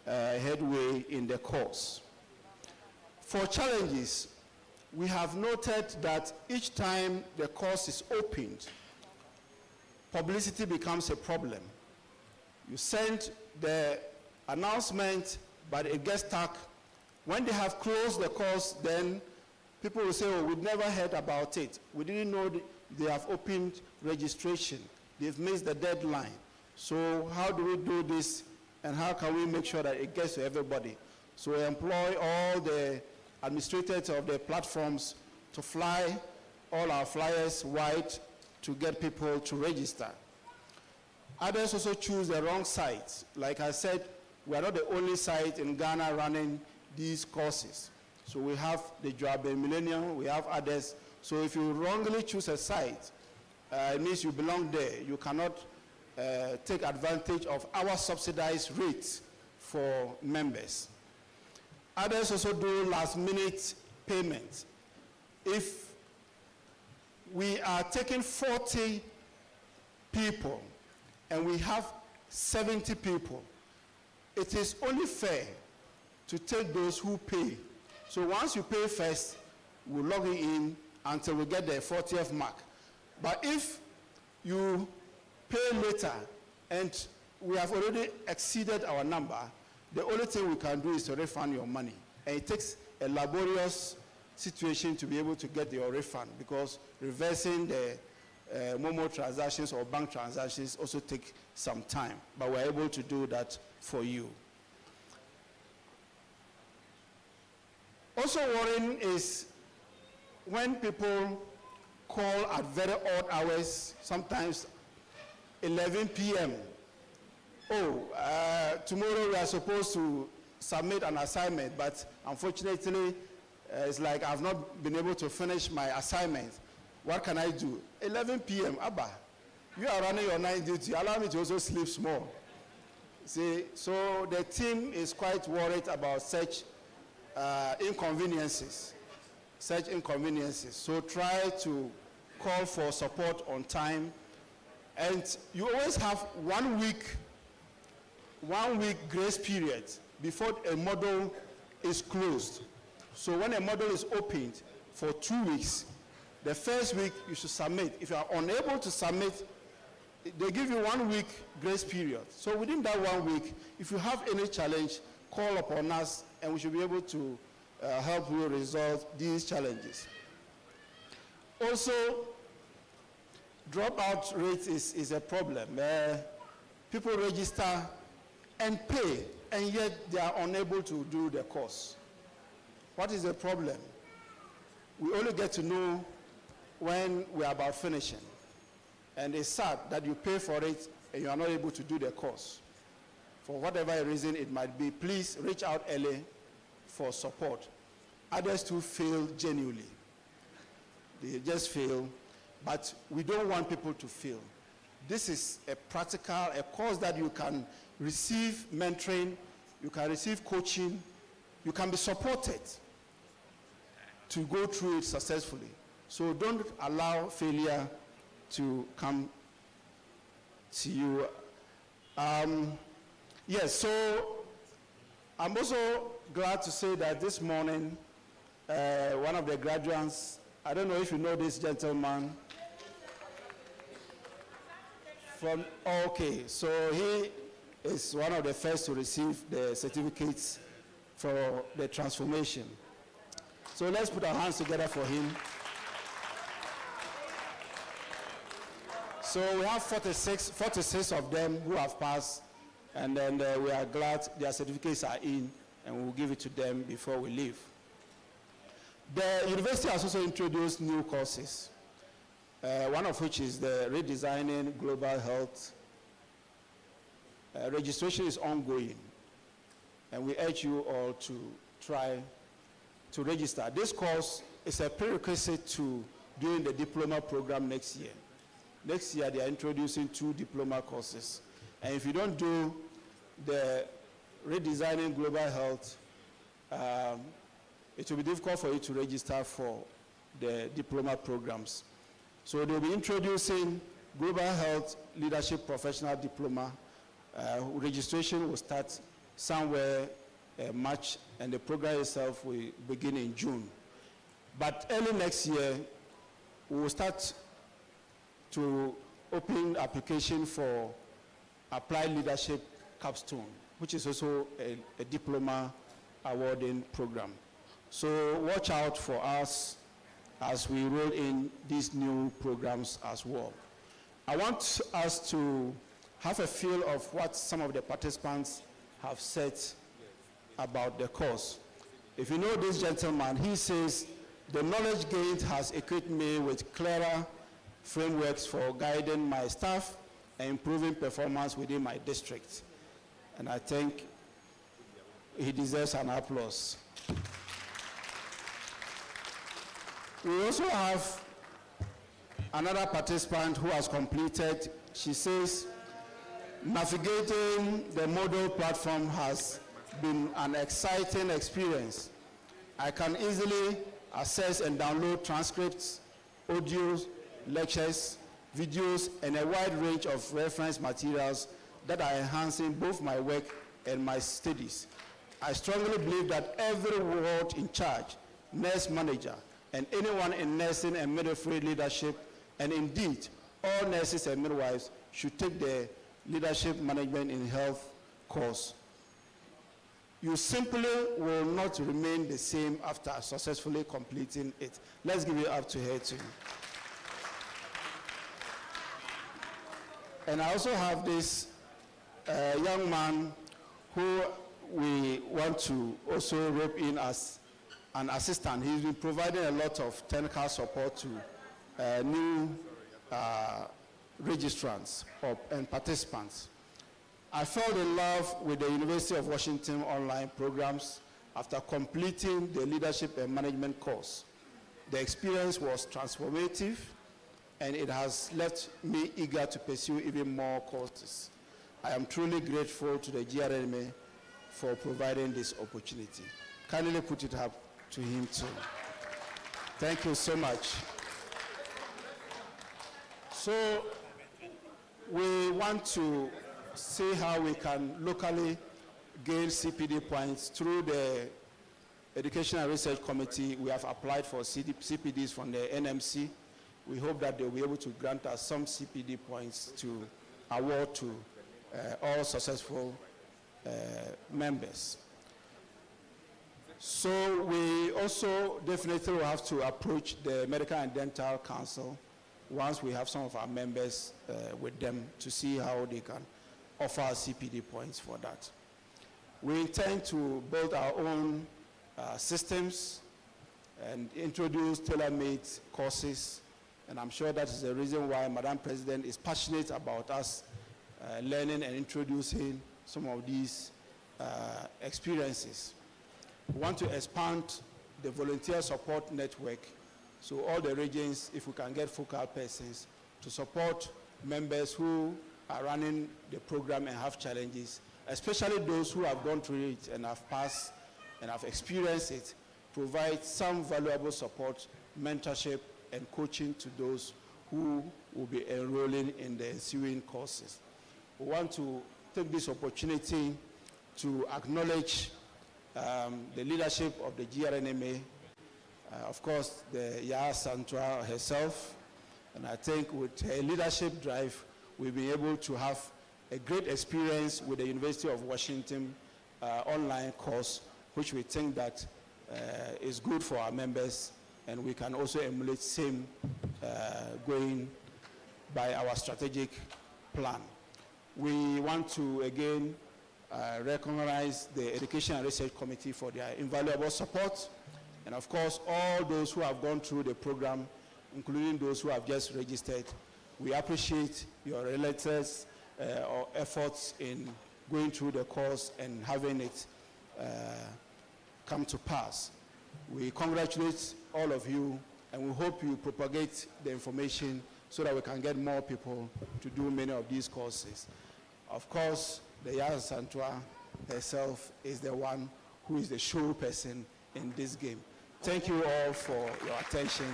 headway in the course. For challenges, we have noted that each time the course is opened, publicity becomes a problem. You send the announcement, but it gets stuck. When they have closed the course, then people will say, oh, we've never heard about it. We didn't know they have opened registration. They've missed the deadline. So how do we do this, and how can we make sure that it gets to everybody? So we employ all the administrators of the platforms to fly all our flyers wide to get people to register. Others also choose the wrong sites. Like I said, we are not the only site in Ghana running these courses. So we have the Joabe Millennium, we have others. So if you wrongly choose a site, it means you belong there. You cannot take advantage of our subsidized rates for members. Others also do last-minute payments. If we are taking 40 people and we have 70 people, it is only fair to take those who pay. So once you pay first, we'll log you in until we get the 40th mark. But if you pay later and we have already exceeded our number, the only thing we can do is to refund your money. And it takes a laborious situation to be able to get your refund, because reversing the Momo transactions or bank transactions also take some time. But we're able to do that for you. Also worrying is when people call at very odd hours, sometimes 11 p.m. Oh, tomorrow we are supposed to submit an assignment, but unfortunately, it's like I've not been able to finish my assignment. What can I do? 11 p.m., Abba, you are running your night duty. Allow me to also sleep small. See, so the team is quite worried about such inconveniences. So try to call for support on time. And you always have 1 week grace period before a model is closed. So when a model is opened for 2 weeks, the first week you should submit. If you are unable to submit they give you 1 week grace period. So within that 1 week, if you have any challenge, call upon us and we should be able to help you resolve these challenges. Also, dropout rate is a problem. People register and pay, and yet they are unable to do the course. What is the problem? We only get to know when we are about finishing. And it's sad that you pay for it and you are not able to do the course. For whatever reason it might be, please reach out early for support. Others too fail genuinely. They just fail, but we don't want people to fail. This is a course that you can receive mentoring, you can receive coaching, you can be supported to go through it successfully. So don't allow failure to come to you. Yes, so I'm also glad to say that this morning, one of the graduates, I don't know if you know this gentleman, okay, so he is one of the first to receive the certificates for the transformation. So let's put our hands together for him. So we have 46 of them who have passed, and then we are glad their certificates are in, and we'll give it to them before we leave. The university has also introduced new courses, one of which is the Redesigning Global Health. Registration is ongoing, and we urge you all to try to register. This course is a prerequisite to doing the diploma program next year. Next year, they are introducing 2 diploma courses. And if you don't do the Redesigning Global Health, it will be difficult for you to register for the diploma programs. So they'll be introducing Global Health Leadership Professional Diploma. Registration will start somewhere March, and the program itself will begin in June. But early next year, we will start to open application for Applied Leadership Capstone, which is also a diploma awarding program. So watch out for us as we roll in these new programs as well. I want us to have a feel of what some of the participants have said about the course. If you know this gentleman, he says, the knowledge gained has equipped me with clearer frameworks for guiding my staff and improving performance within my district. And I think he deserves an applause. We also have another participant who has completed. She says, navigating the model platform has been an exciting experience. I can easily access and download transcripts, audios, lectures, videos, and a wide range of reference materials that are enhancing both my work and my studies. I strongly believe that every ward in charge, nurse manager, and anyone in nursing and midwifery leadership, and indeed all nurses and midwives, should take the Leadership Management in Health course. You simply will not remain the same after successfully completing it. Let's give it up to her too. And I also have this young man who we want to also rope in as an assistant. He's been providing a lot of technical support to new registrants and participants. I fell in love with the University of Washington online programs after completing the Leadership and Management course. The experience was transformative, and it has left me eager to pursue even more courses. I am truly grateful to the GRMA for providing this opportunity. Kindly put it up to him too. Thank you so much. So we want to see how we can locally gain CPD points through the Education and Research Committee. We have applied for CPDs from the NMC, we hope that they'll be able to grant us some CPD points to award to all successful members. So we also definitely will have to approach the Medical and Dental Council once we have some of our members with them to see how they can offer CPD points for that. We intend to build our own systems and introduce tailor-made courses, and I'm sure that is the reason why Madam President is passionate about us learning and introducing some of these experiences. We want to expand the volunteer support network, so all the regions, if we can get focal persons to support members who are running the program and have challenges, especially those who have gone through it and have passed and have experienced it, provide some valuable support, mentorship, and coaching to those who will be enrolling in the ensuing courses. We want to take this opportunity to acknowledge the leadership of the GRNMA, of course, the Yaa Santua herself, and I think with her leadership drive, we'll be able to have a great experience with the University of Washington online course, which we think that is good for our members, and we can also emulate same going by our strategic plan. We want to again recognize the Education and Research Committee for their invaluable support, and of course all those who have gone through the program, including those who have just registered. We appreciate your relentless efforts in going through the course and having it come to pass. We congratulate all of you, and we hope you propagate the information so that we can get more people to do many of these courses. Of course, the Yaa Santua herself is the one who is the show person in this game. Thank you all for your attention.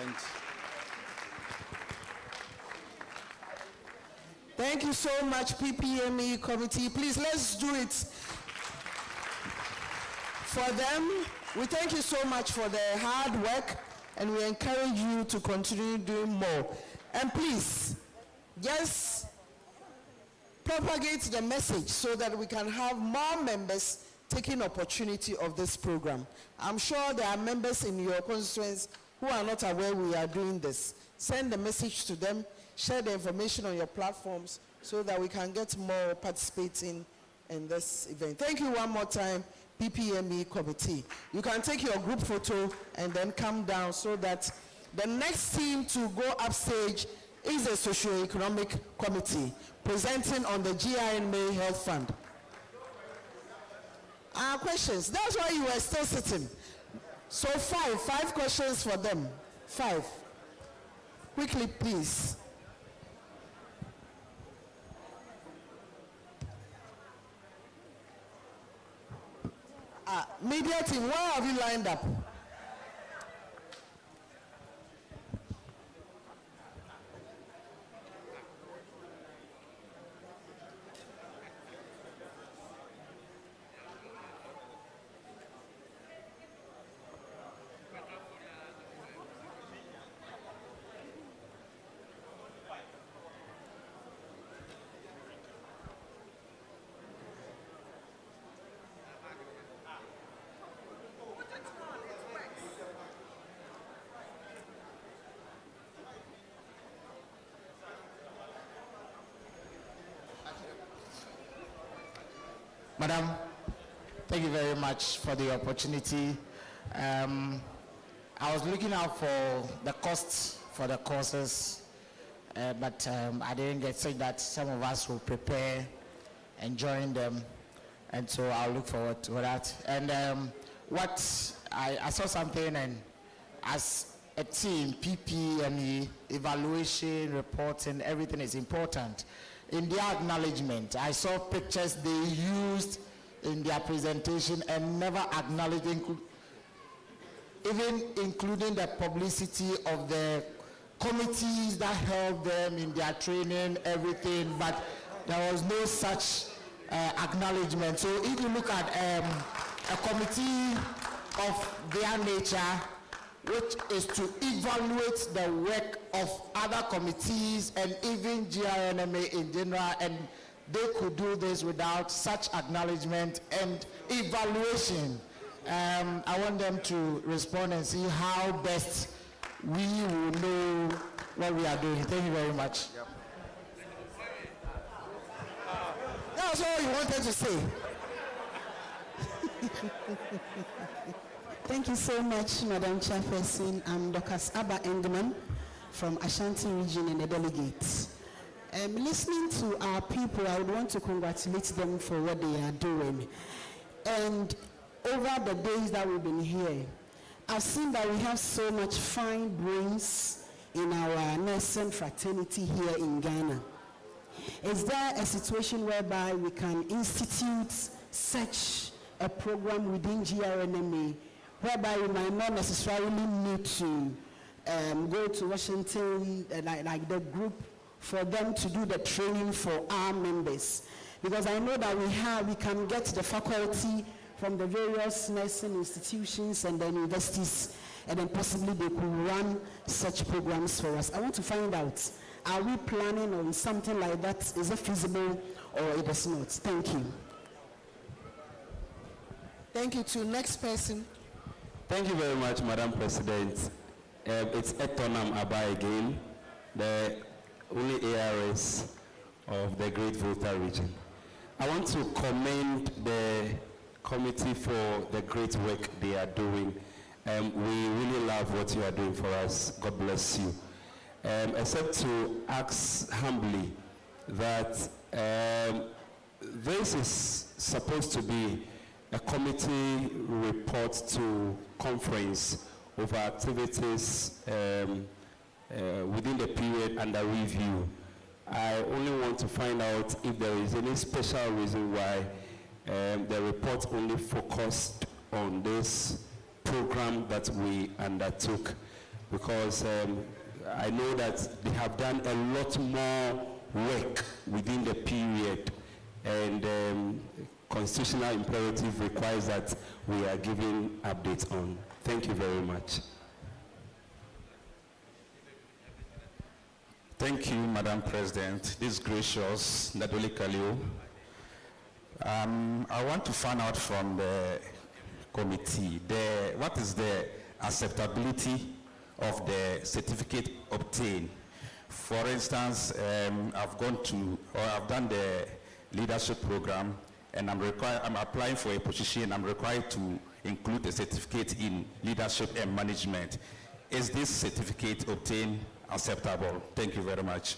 And thank you so much, PPME committee. Please, let's do it for them. We thank you so much for their hard work, and we encourage you to continue doing more. And please, just propagate the message so that we can have more members taking opportunity of this program. I'm sure there are members in your constituents who are not aware we are doing this. Send the message to them, share the information on your platforms so that we can get more participating in this event. Thank you one more time, PPME committee. You can take your group photo and then come down so that the next team to go upstage is the Socio-Economic Committee presenting on the GRNMA Health Fund. Questions? That's why you were still sitting. So five questions for them. 5. Quickly, please. Media team, where have you lined up? Madam, thank you very much for the opportunity. I was looking out for the costs for the courses, but I didn't get so that some of us will prepare and join them, and so I'll look forward to that. And what I saw something, and as a team, PPME, evaluation, reporting, everything is important. In their acknowledgement, I saw pictures they used in their presentation and never acknowledged, even including the publicity of the committees that helped them in their training, everything, but there was no such acknowledgement. So if you look at a committee of their nature, which is to evaluate the work of other committees and even GRNMA in general, and they could do this without such acknowledgement and evaluation. I want them to respond and see how best we will know what we are doing. Thank you very much. Yep. That's all you wanted to say. Thank you so much, Madam Chairperson. I'm Dr. Abba Engelman from Ashanti Region and the delegates. Listening to our people, I would want to congratulate them for what they are doing. And over the days that we've been here, I've seen that we have so much fine brains in our nursing fraternity here in Ghana. Is there a situation whereby we can institute such a program within GRNMA whereby we might not necessarily need to go to Washington, like the group, for them to do the training for our members? Because I know that we can get the faculty from the various nursing institutions and then universities, and then possibly they could run such programs for us. I want to find out, are we planning on something like that? Is it feasible or it is not? Thank you. Thank you. To next person. Thank you very much, Madam President. It's Etonam Abba again, the only ARS of the Great Volta region. I want to commend the committee for the great work they are doing. We really love what you are doing for us. God bless you. Except to ask humbly that this is supposed to be a committee report to conference over activities within the period under review. I only want to find out if there is any special reason why the report only focused on this program that we undertook, because I know that they have done a lot more work within the period, and constitutional imperative requires that we are giving updates on. Thank you very much. Thank you, Madam President. This is gracious Nadoli Kalio. I want to find out from the committee what is the acceptability of the certificate obtained. For instance, I've done the leadership program, and I'm applying for a position. I'm required to include a certificate in leadership and management. Is this certificate obtained acceptable? Thank you very much.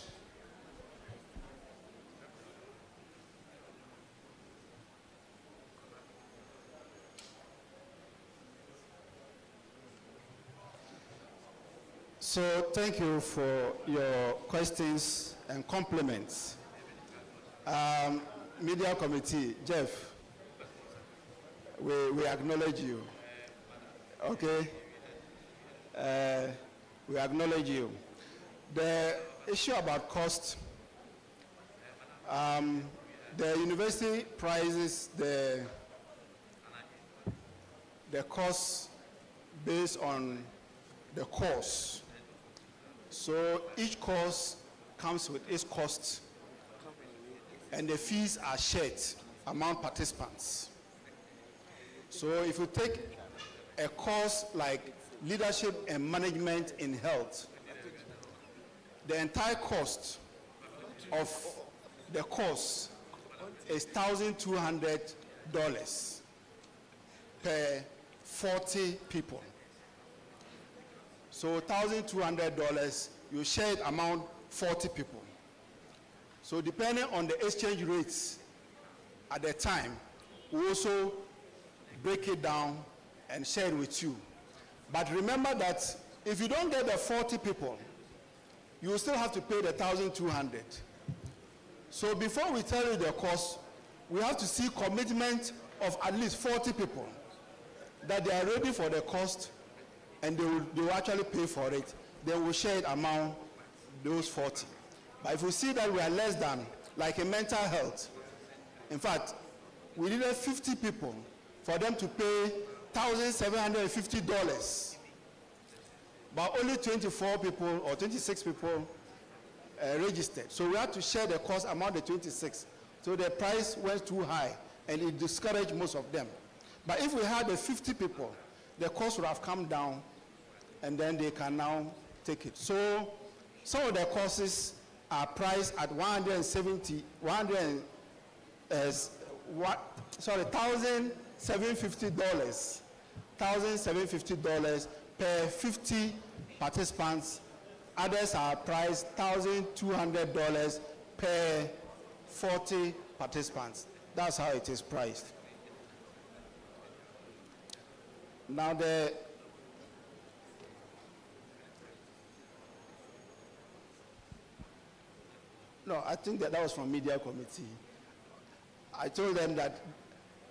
So thank you for your questions and compliments. Media Committee, Jeff, we acknowledge you. Okay? We acknowledge you. The issue about cost, the university prices the cost based on the course. So each course comes with its cost, and the fees are shared among participants. So if you take a course like leadership and management in health, the entire cost of the course is $1,200 per 40 people. So $1,200, you share it among 40 people. So depending on the exchange rates at the time, we also break it down and share it with you. But remember that if you don't get the 40 people, you will still have to pay the $1,200. So before we tell you the cost, we have to see commitment of at least 40 people that they are ready for the cost and they will actually pay for it. Then we'll share it among those 40. But if we see that we are less than, like in mental health, in fact, we needed 50 people for them to pay $1,750 but only 24 people or 26 people registered. So we had to share the cost among the 26. So the price went too high, and it discouraged most of them. But if we had the 50 people, the cost would have come down, and then they can now take it. So some of the courses are priced at $1,750 per 50 participants. Others are priced $1,200 per 40 participants. That's how it is priced. Now I think that was from media committee. I told them that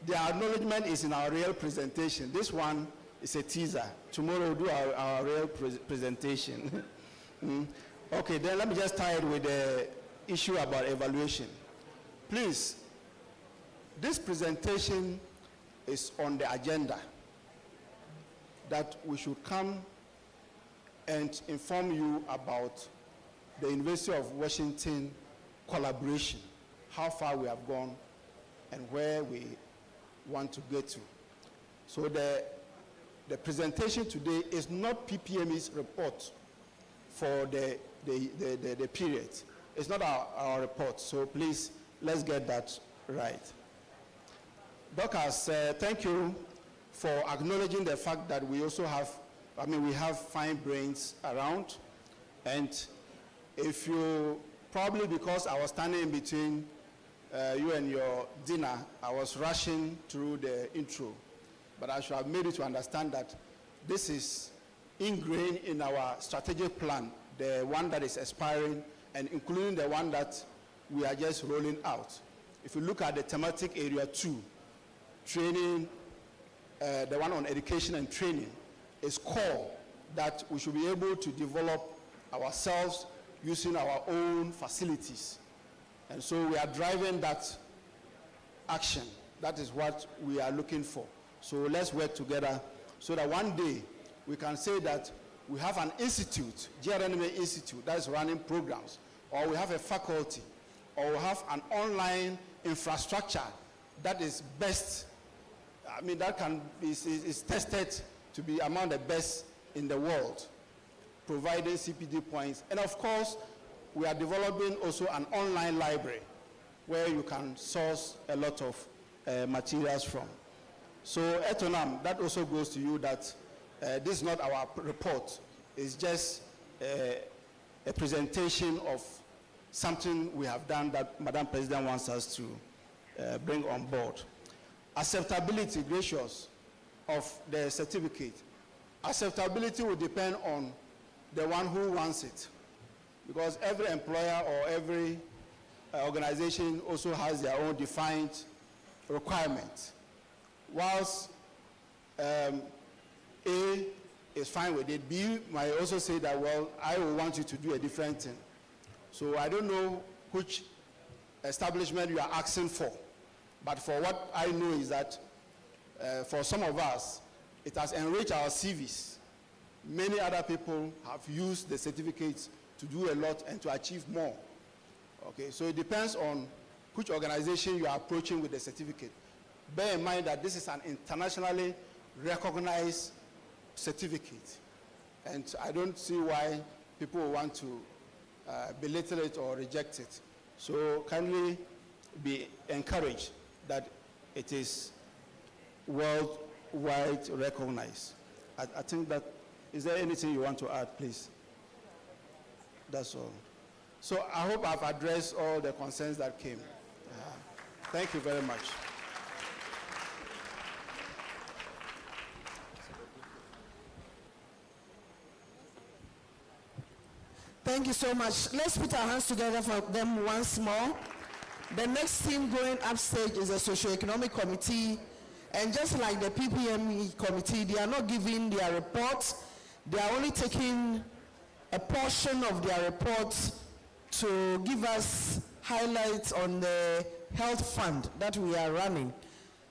the acknowledgement is in our real presentation. This one is a teaser. Tomorrow we'll do our real presentation. Okay, then let me just tie it with the issue about evaluation. Please, this presentation is on the agenda that we should come and inform you about the University of Washington collaboration, how far we have gone and where we want to get to. So the presentation today is not PPME's report for the period. It's not our report, so please, let's get that right. Doctors, thank you for acknowledging the fact that we also have, we have fine brains around, and if you, probably because I was standing in between you and your dinner, I was rushing through the intro, but I should have made you to understand that this is ingrained in our strategic plan, the one that is expiring, and including the one that we are just rolling out. If you look at the thematic area 2, training, the one on education and training, is core that we should be able to develop ourselves using our own facilities. And so we are driving that action. That is what we are looking for. So let's work together so that one day we can say that we have an institute, GRNMA Institute, that is running programs, or we have a faculty, or we have an online infrastructure that is best, that is tested to be among the best in the world, providing CPD points. And of course, we are developing also an online library where you can source a lot of materials from. So Etonam, that also goes to you that this is not our report. It's just a presentation of something we have done that Madam President wants us to bring on board. Acceptability, gracious, of the certificate. Acceptability will depend on the one who wants it, because every employer or every organization also has their own defined requirements. Whilst A is fine with it, B might also say that, well, I will want you to do a different thing. So I don't know which establishment you are asking for, but for what I know is that for some of us, it has enriched our CVs. Many other people have used the certificates to do a lot and to achieve more. Okay, so it depends on which organization you are approaching with the certificate. Bear in mind that this is an internationally recognized certificate, and I don't see why people want to belittle it or reject it. So kindly be encouraged that it is worldwide recognized. I think that, is there anything you want to add, please? That's all. So I hope I've addressed all the concerns that came. Thank you very much. Thank you so much. Let's put our hands together for them once more. The next team going upstage is the Socio-Economic Committee. And just like the PPME Committee, they are not giving their report. They are only taking a portion of their report to give us highlights on the health fund that we are running.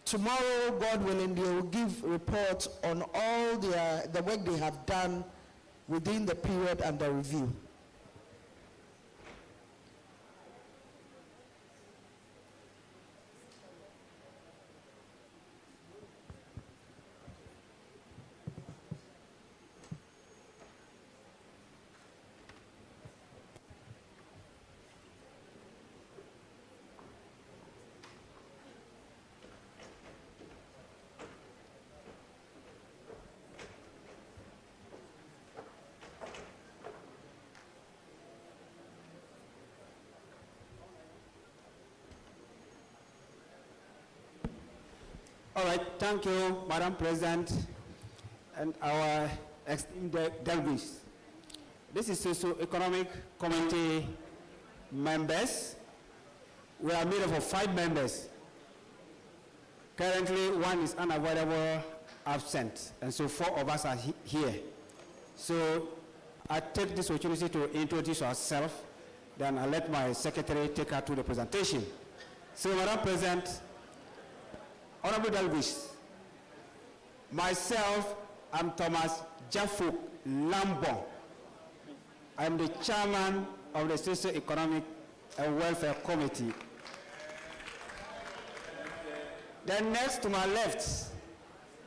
Tomorrow, God willing, they will give report on all the work they have done within the period under review. All right, thank you, Madam President, and our esteemed delegates. This is Socio-Economic Committee members. We are made up of 5 members. Currently, 1 is unavoidable absent, and so 4 of us are here. So I take this opportunity to introduce ourselves, then I'll let my secretary take her to the presentation. So, Madam President, Honorable delegates, myself, I'm Thomas Jafuk Lambon. I'm the chairman of the Socio-Economic and Welfare Committee. Then next to my left,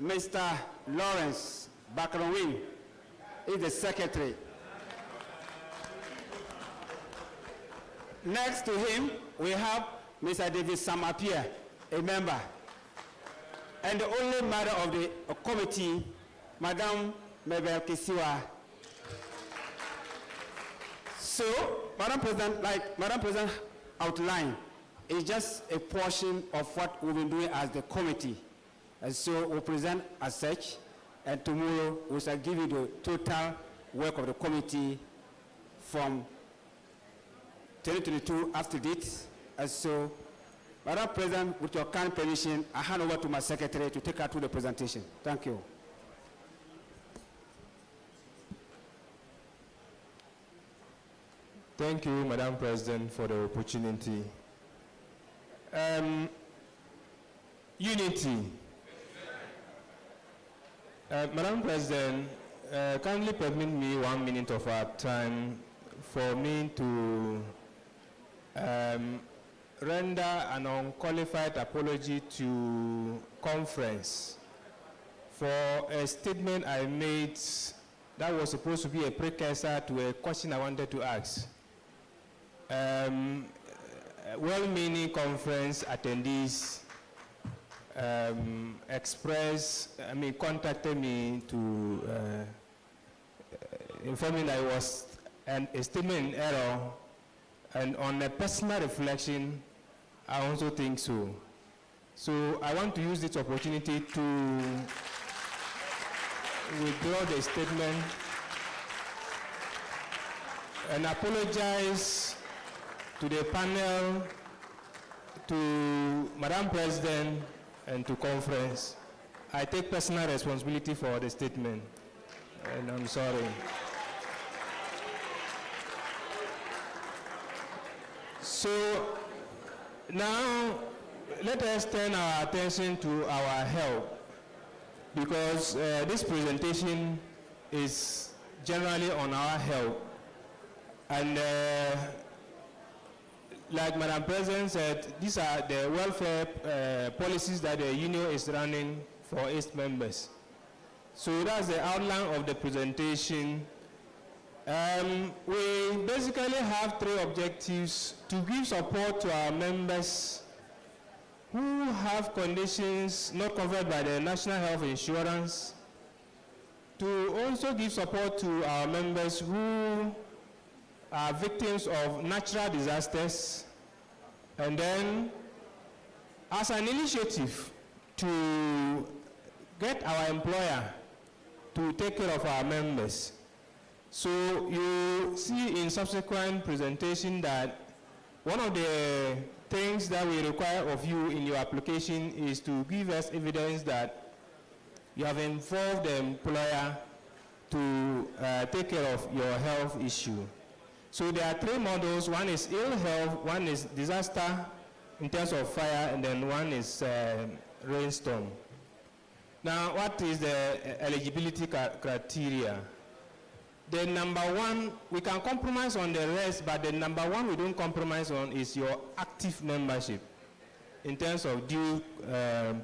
Mr. Lawrence Bakronwin is the secretary. Next to him, we have Mr. David Samapia, a member. And the only member of the committee, Madam Mabel Kisiwa. So, Madam President, like Madam President outlined, is just a portion of what we've been doing as the committee. And so we'll present as such, and tomorrow we shall give you the total work of the committee from 2022 up to date. And so, Madam President, with your kind permission, I hand over to my secretary to take her through the presentation. Thank you. Thank you, Madam President, for the opportunity. Unity. Madam President, kindly permit me 1 minute of our time for me to render an unqualified apology to conference for a statement I made that was supposed to be a precursor to a question I wanted to ask. Well-meaning conference attendees contacted me to inform me that it was a statement in error. And on a personal reflection, I also think so. So I want to use this opportunity to withdraw the statement and apologize to the panel, to Madam President, and to conference. I take personal responsibility for the statement, and I'm sorry. So now let us turn our attention to our health, because this presentation is generally on our health. And like Madam President said, these are the welfare policies that the union is running for its members. So that's the outline of the presentation. We basically have 3 objectives: to give support to our members who have conditions not covered by the National Health Insurance, to also give support to our members who are victims of natural disasters, and then as an initiative to get our employer to take care of our members. So you see in subsequent presentation that one of the things that we require of you in your application is to give us evidence that you have involved the employer to take care of your health issue. So there are 3 models. One is ill health, one is disaster in terms of fire, and then one is rainstorm. Now, what is the eligibility criteria? the number one, we can compromise on the rest, but the number one we don't compromise on is your active membership in terms of due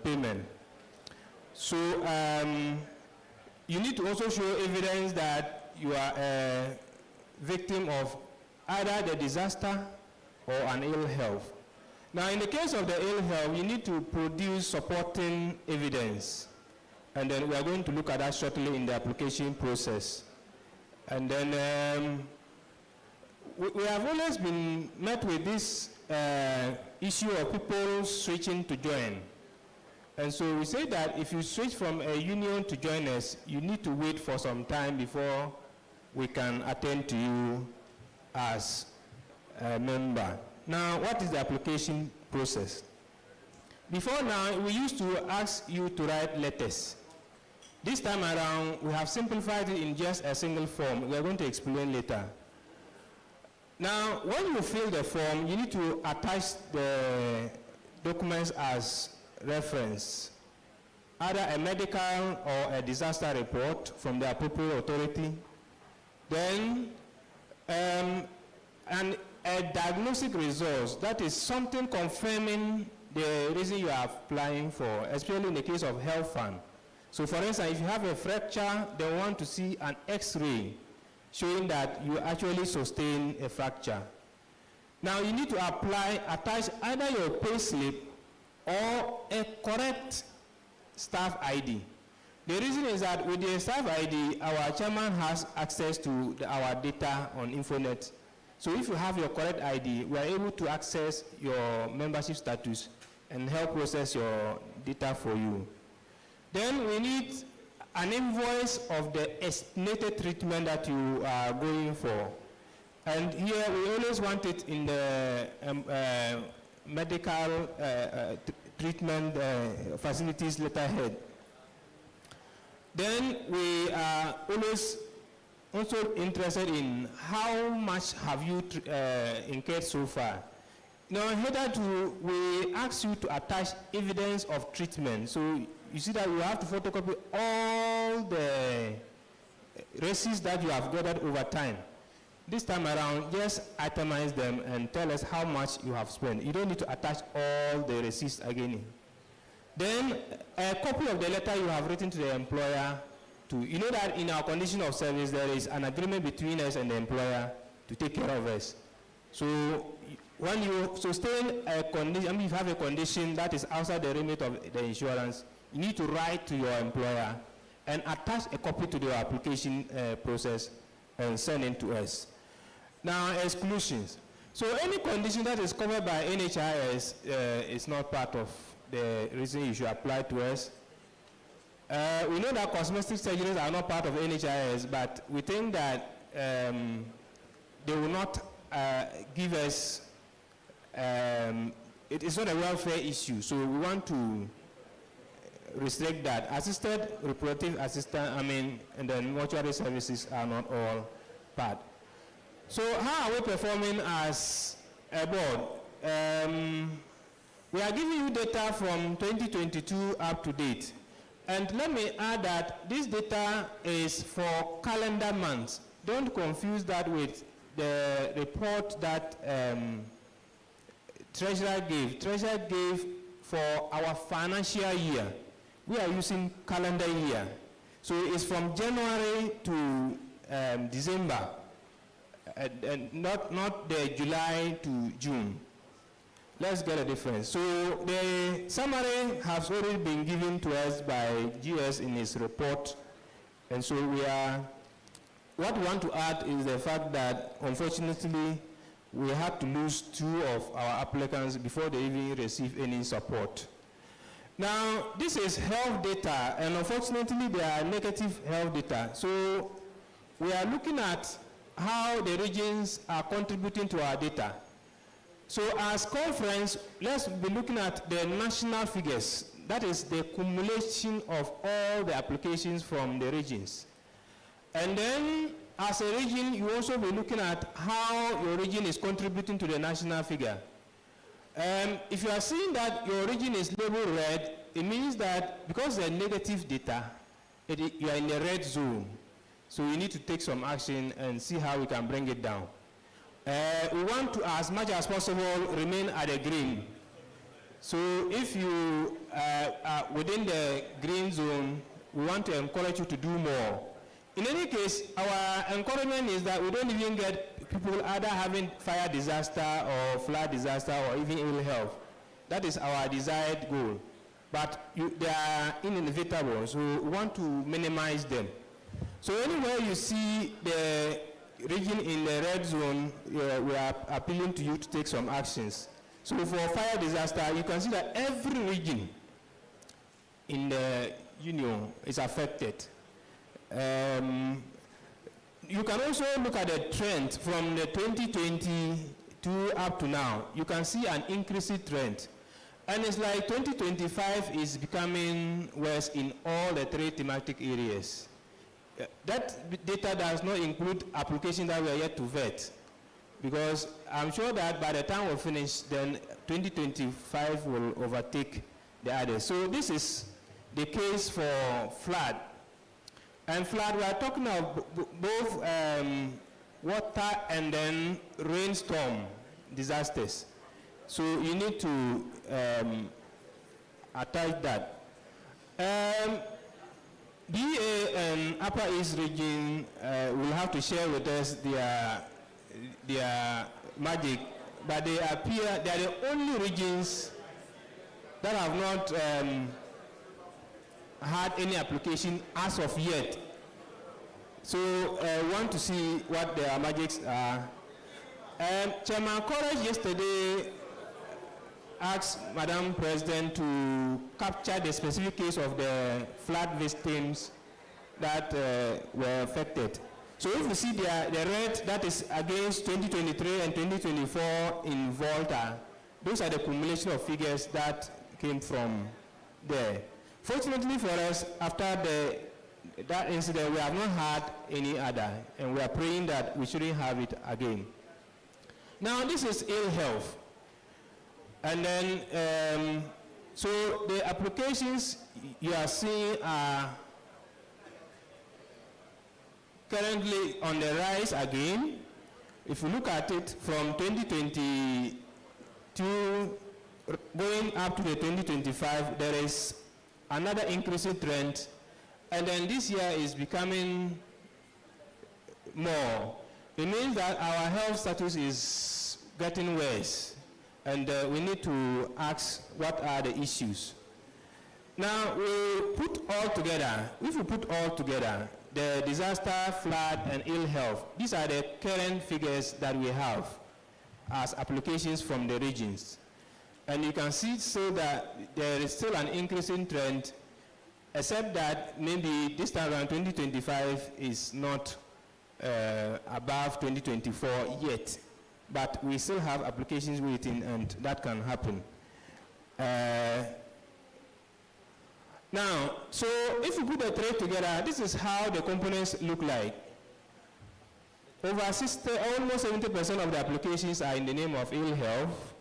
payment. So you need to also show evidence that you are a victim of either the disaster or an ill health. Now, in the case of the ill health, you need to produce supporting evidence. And then we are going to look at that shortly in the application process. And then we have always been met with this issue of people switching to join. And so we say that if you switch from a union to join us, you need to wait for some time before we can attend to you as a member. Now, what is the application process? Before now, we used to ask you to write letters. This time around, we have simplified it in just a single form. We are going to explain later. Now, when you fill the form, you need to attach the documents as reference, either a medical or a disaster report from the appropriate authority, then and a diagnostic results, that is something confirming the reason you are applying for, especially in the case of health fund. So for instance, if you have a fracture, they want to see an X-ray showing that you actually sustain a fracture. Now you need to attach either your pay slip or a correct staff ID. The reason is that with the staff ID, our chairman has access to our data on Infonet. So if you have your correct ID, we are able to access your membership status and help process your data for you. Then we need an invoice of the estimated treatment that you are going for. And here we always want it in the medical treatment facilities letterhead. Then we are always also interested in how much have you incurred so far. Now, hitherto, we ask you to attach evidence of treatment. So you see that you have to photocopy all the receipts that you have gathered over time. This time around, just itemize them and tell us how much you have spent. You don't need to attach all the receipts again. Then, a copy of the letter you have written to the employer. You know that in our condition of service, there is an agreement between us and the employer to take care of us. So when you sustain a condition, if you have a condition that is outside the remit of the insurance, you need to write to your employer and attach a copy to the application process and send it to us. Now, exclusions. So any condition that is covered by NHIS is not part of the reason you should apply to us. We know that cosmetic surgeries are not part of NHIS, but we think that they will not give us, it is not a welfare issue, so we want to restrict that. Assisted reproductive assistance, and then mortuary services are not all part. So how are we performing as a board? We are giving you data from 2022 up to date. And let me add that this data is for calendar months. Don't confuse that with the report that Treasurer gave. Treasurer gave for our financial year. We are using calendar year. So it's from January to December, and not the July to June. Let's get a difference. So the summary has already been given to us by GS in his report. And so what we want to add is the fact that unfortunately we had to lose 2 of our applicants before they even receive any support. Now, this is health data, and unfortunately they are negative health data. So we are looking at how the regions are contributing to our data. So as conference, let's be looking at the national figures. That is the accumulation of all the applications from the regions. And then as a region, you also be looking at how your region is contributing to the national figure. If you are seeing that your region is labeled red, it means that because they're negative data, you are in the red zone. So we need to take some action and see how we can bring it down. We want to, as much as possible, remain at the green. So if you are within the green zone, we want to encourage you to do more. In any case, our encouragement is that we don't even get people either having fire disaster or flood disaster or even ill health. That is our desired goal. But they are inevitable, so we want to minimize them. So anywhere you see the region in the red zone, we are appealing to you to take some actions. So for fire disaster, you can see that every region in the union is affected. You can also look at the trend from the 2022 up to now. You can see an increasing trend. And it's like 2025 is becoming worse in all the 3 thematic areas. That data does not include applications that we are yet to vet, because I'm sure that by the time we finish, then 2025 will overtake the others. So this is the case for flood. And flood, we are talking of both water and then rainstorm disasters. So you need to attach that. BA and Upper East region will have to share with us their magic, but they are the only regions that have not had any application as of yet. So we want to see what their magics are. Chairman Courage yesterday asked Madam President to capture the specific case of the flood victims that were affected. So if you see the red, that is against 2023 and 2024 in Volta, those are the accumulation of figures that came from there. Fortunately for us, after that incident, we have not had any other, and we are praying that we shouldn't have it again. Now, this is ill health. And then, so the applications you are seeing are currently on the rise again. If you look at it from 2022 going up to the 2025, there is another increasing trend. And then this year is becoming more. It means that our health status is getting worse. And we need to ask what are the issues. Now, we put all together, if we put all together, the disaster, flood, and ill health, these are the current figures that we have as applications from the regions. And you can see so that there is still an increasing trend, except that maybe this time around 2025 is not above 2024 yet. But we still have applications waiting, and that can happen. Now, so if you put the three together, this is how the components look like. Over almost 70% of the applications are in the name of ill health,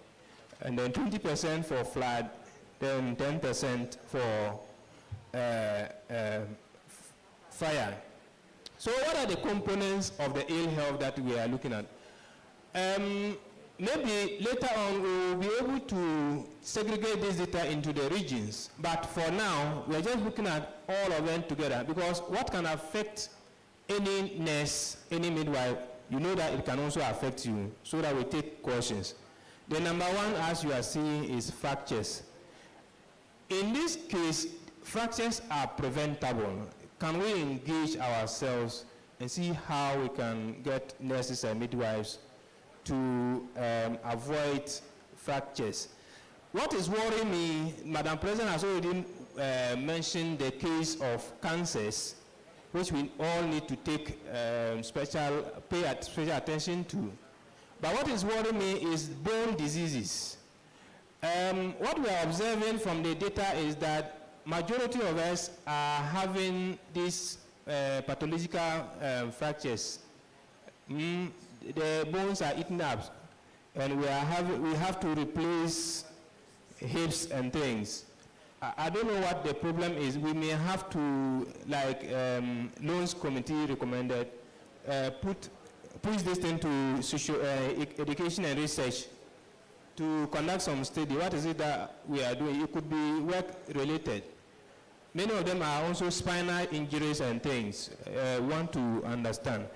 and then 20% for flood, then 10% for fire. So what are the components of the ill health that we are looking at? Maybe later on we will be able to segregate this data into the regions, but for now we are just looking at all of them together, because what can affect any nurse, any midwife, you know that it can also affect you, so that we take cautions. The number one, as you are seeing, is fractures. In this case, fractures are preventable. Can we engage ourselves and see how we can get nurses and midwives to avoid fractures? What is worrying me, Madam President has already mentioned the case of cancers, which we all need to take pay special attention to. But what is worrying me is bone diseases. What we are observing from the data is that majority of us are having these pathological fractures. The bones are eaten up, and we have to replace hips and things. I don't know what the problem is. We may have to, like loans committee recommended, push this into social education and research to conduct some study. What is it that we are doing? It could be work related. Many of them are also spinal injuries and things. Want to understand.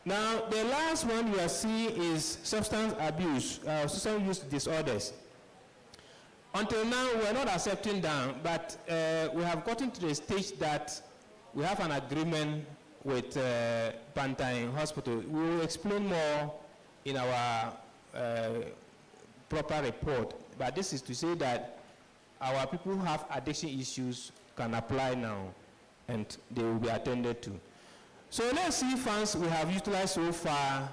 Now, the last one you are seeing is substance abuse, substance use disorders. Until now, we are not accepting them, but we have gotten to the stage that we have an agreement with Pantine Hospital. We will explain more in our proper report, but this is to say that our people who have addiction issues can apply now, and they will be attended to. So let's see funds we have utilized so far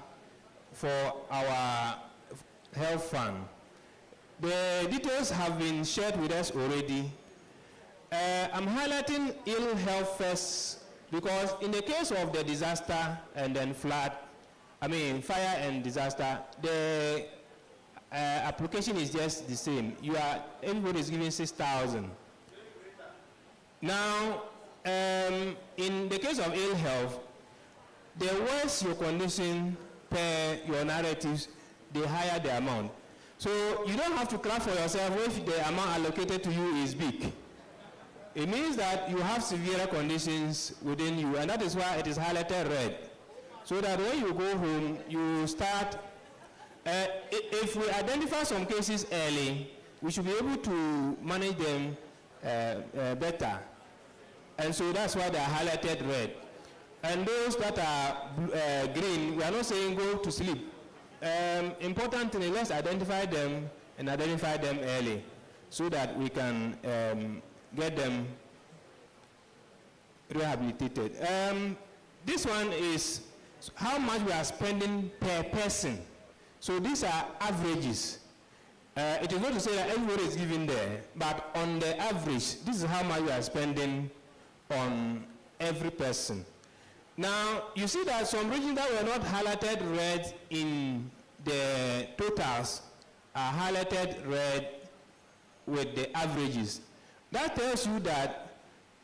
for our health fund. The details have been shared with us already. I'm highlighting ill health first because in the case of the disaster and then fire and disaster, the application is just the same. Everybody is giving 6,000. Now, in the case of ill health, the worse your condition per your narratives, the higher the amount. So you don't have to clap for yourself if the amount allocated to you is big. It means that you have severe conditions within you, and that is why it is highlighted red. So that when you go home, you start, if we identify some cases early, we should be able to manage them better. And so that's why they are highlighted red. And those that are green, we are not saying go to sleep. Important thing is let's identify them and identify them early so that we can get them rehabilitated. This one is how much we are spending per person. So these are averages. It is not to say that everybody is giving there, but on the average, this is how much we are spending on every person. Now, you see that some regions that were not highlighted red in the totals are highlighted red with the averages. That tells you that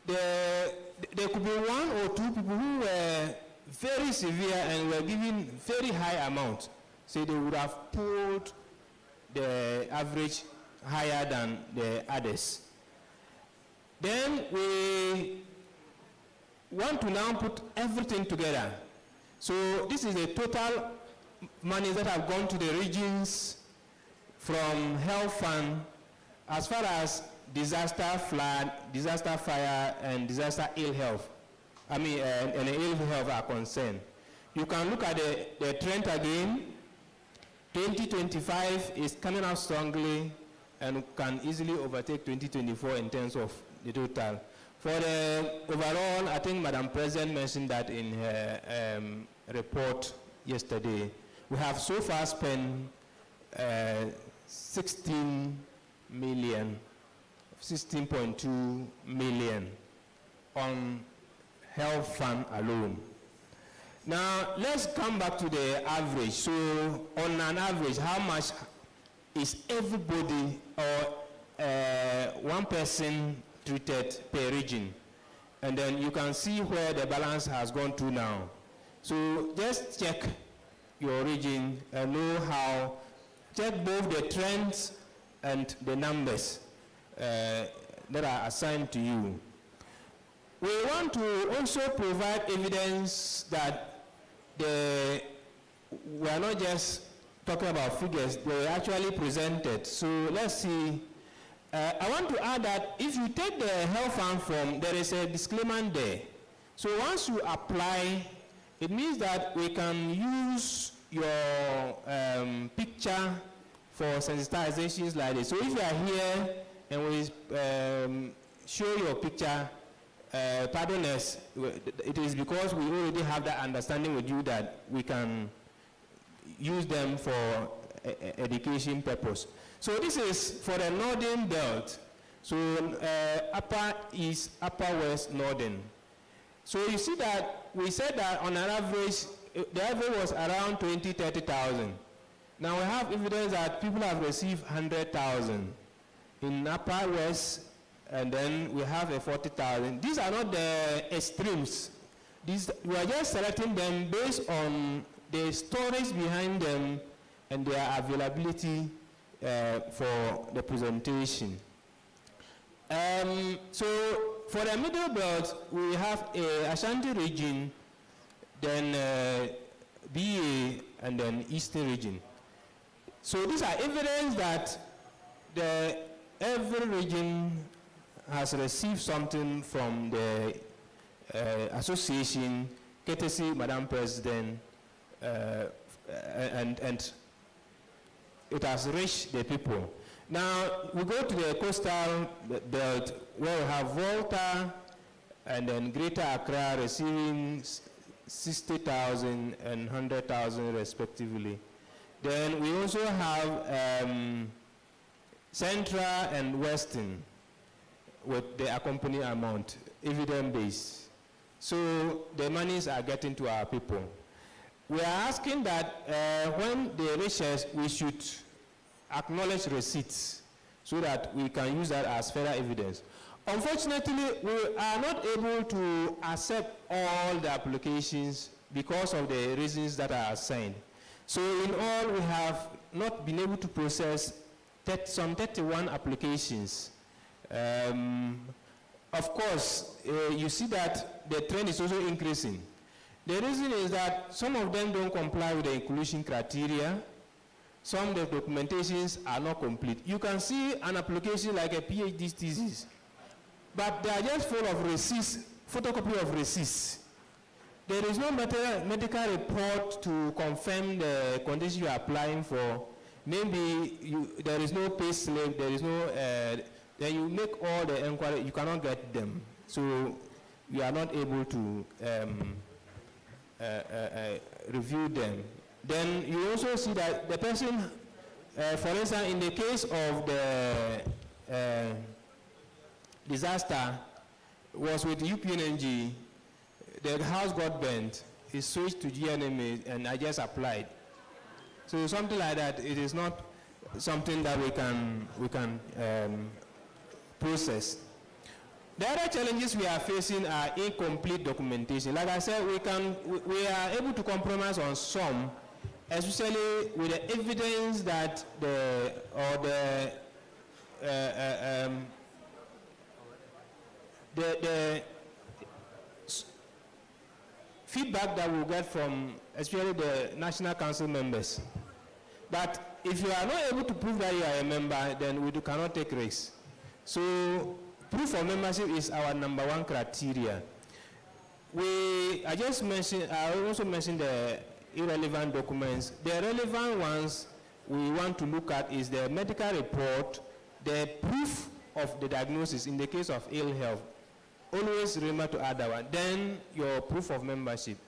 there could be one or two people who were very severe and were given very high amounts. So they would have pulled the average higher than the others. Then we want to now put everything together. So this is the total money that have gone to the regions from health fund as far as disaster, flood, disaster, fire, and disaster ill health. And ill health are concerned. You can look at the trend again. 2025 is coming out strongly and can easily overtake 2024 in terms of the total. For the overall, I think Madam President mentioned that in her report yesterday. We have so far spent 16.2 million on health fund alone. Now, let's come back to the average. So, on an average, how much is everybody or one person treated per region? And then you can see where the balance has gone to now. So, just check your region and know how, check both the trends and the numbers that are assigned to you. We want to also provide evidence that we are not just talking about figures, they were actually presented. So let's see. I want to add that if you take the health fund form, there is a disclaimer there. So once you apply, it means that we can use your picture for sensitizations like this. So if you are here and we show your picture, pardon us, it is because we already have that understanding with you that we can use them for education purpose. So this is for the northern belt. So upper east, upper west, northern. So you see that we said that on an average, the average was around 30,000. Now we have evidence that people have received 100,000. In upper west, and then we have a 40,000. These are not the extremes. These, we are just selecting them based on the stories behind them and their availability for the presentation. So for the middle belt, we have a Ashanti region, then BA, and then Eastern region. So these are evidence that every region has received something from the association, courtesy Madam President, and it has reached the people. Now we go to the coastal belt where we have Volta and then Greater Accra receiving 60,000 and 100,000 respectively. Then we also have Central and Western with the accompanying amount, evidence-based. So the monies are getting to our people. We are asking that when they reach us, we should acknowledge receipts so that we can use that as further evidence. Unfortunately, we are not able to accept all the applications because of the reasons that are assigned. So in all, we have not been able to process some 31 applications. Of course, you see that the trend is also increasing. The reason is that some of them don't comply with the inclusion criteria. Some of the documentations are not complete. You can see an application like a PhD thesis, but they are just full of receipts, photocopy of receipts. There is no medical report to confirm the condition you are applying for. Maybe there is no pay slip, there is no, then you make all the inquiry, you cannot get them. So you are not able to review them. Then you also see that the person, for instance, in the case of the disaster, was with UPNNG, the house got burnt, he switched to GNMA, and I just applied. So something like that, it is not something that we can process. The other challenges we are facing are incomplete documentation. Like I said, we are able to compromise on some, especially with the evidence that the feedback that we'll get from especially the National Council members. But if you are not able to prove that you are a member, then we cannot take risks. So proof of membership is our #1 criteria. I also mentioned the irrelevant documents. The relevant ones we want to look at is the medical report, the proof of the diagnosis in the case of ill health. Always remember to add that one. Then your proof of membership.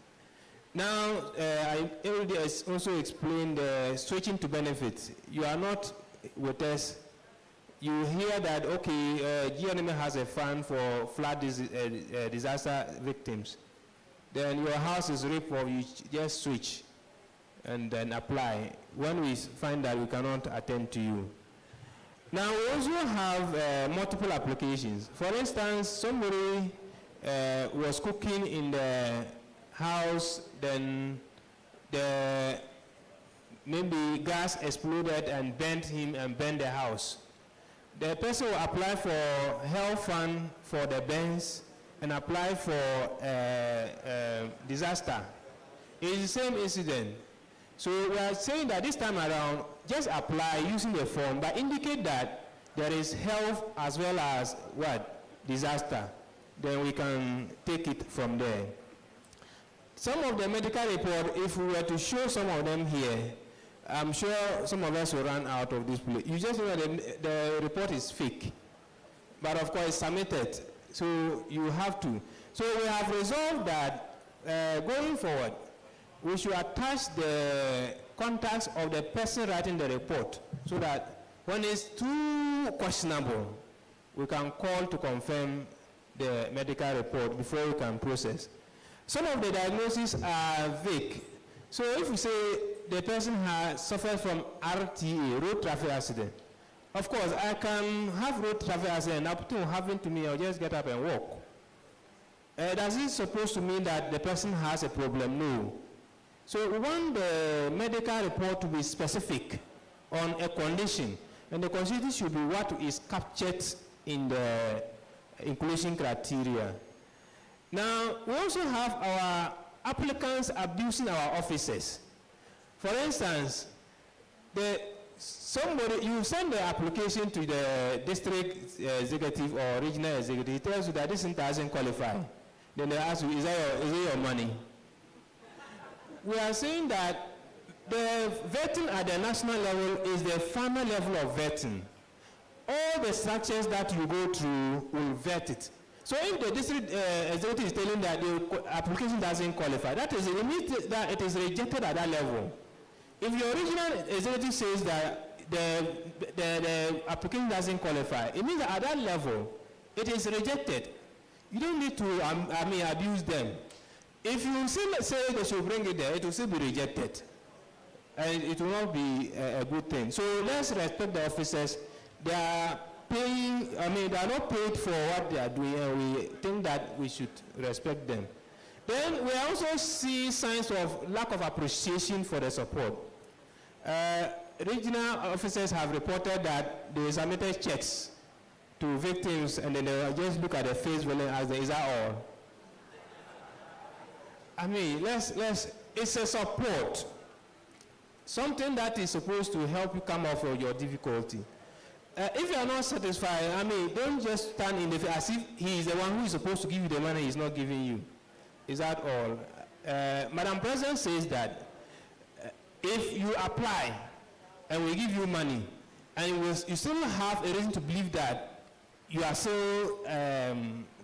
Now, I already also explained the switching to benefits. You are not with us. You hear that, okay, GNM has a fund for flood disaster victims. Then your house is ripped off, you just switch and then apply. When we find that we cannot attend to you. Now, we also have multiple applications. For instance, somebody was cooking in the house, then maybe gas exploded and burnt him and burnt the house. The person will apply for health fund for the burns and apply for disaster. It's the same incident. So we are saying that this time around, just apply using the form, but indicate that there is health as well as what? Disaster. Then we can take it from there. Some of the medical report, if we were to show some of them here, I'm sure some of us will run out of this place. You just know that the report is fake. But of course, it's submitted. So you have to. So we have resolved that going forward, we should attach the contacts of the person writing the report so that when it's too questionable, we can call to confirm the medical report before we can process. Some of the diagnoses are vague. So if we say the person has suffered from RTA, road traffic accident, Of course, I can have road traffic accident. Up to having to me, I'll just get up and walk. Does it supposed to mean that the person has a problem? No. So we want the medical report to be specific on a condition, and the condition should be what is captured in the inclusion criteria. Now, we also have our applicants abusing our officers. For instance, you send the application to the district executive or regional executive, he tells you that this doesn't qualify. Then they ask you, is it your money? We are saying that the vetting at the national level is the final level of vetting. All the structures that you go through will vet it. So if the district executive is telling that the application doesn't qualify, that is, it means that it is rejected at that level. If your regional executive says that the application doesn't qualify, it means that at that level, it is rejected. You don't need to abuse them. If you say they should bring it there, it will still be rejected. And it will not be a good thing. So let's respect the officers. They are paying, they are not paid for what they are doing, and we think that we should respect them. Then we also see signs of lack of appreciation for the support. Regional officers have reported that they submitted checks to victims and then they just look at the face value and ask them, is that all? It's a support. Something that is supposed to help you come off of your difficulty. If you are not satisfied, don't just stand in the face as if he is the one who is supposed to give you the money he is not giving you. Is that all? Madam President says that if you apply and we give you money and you still have a reason to believe that you are still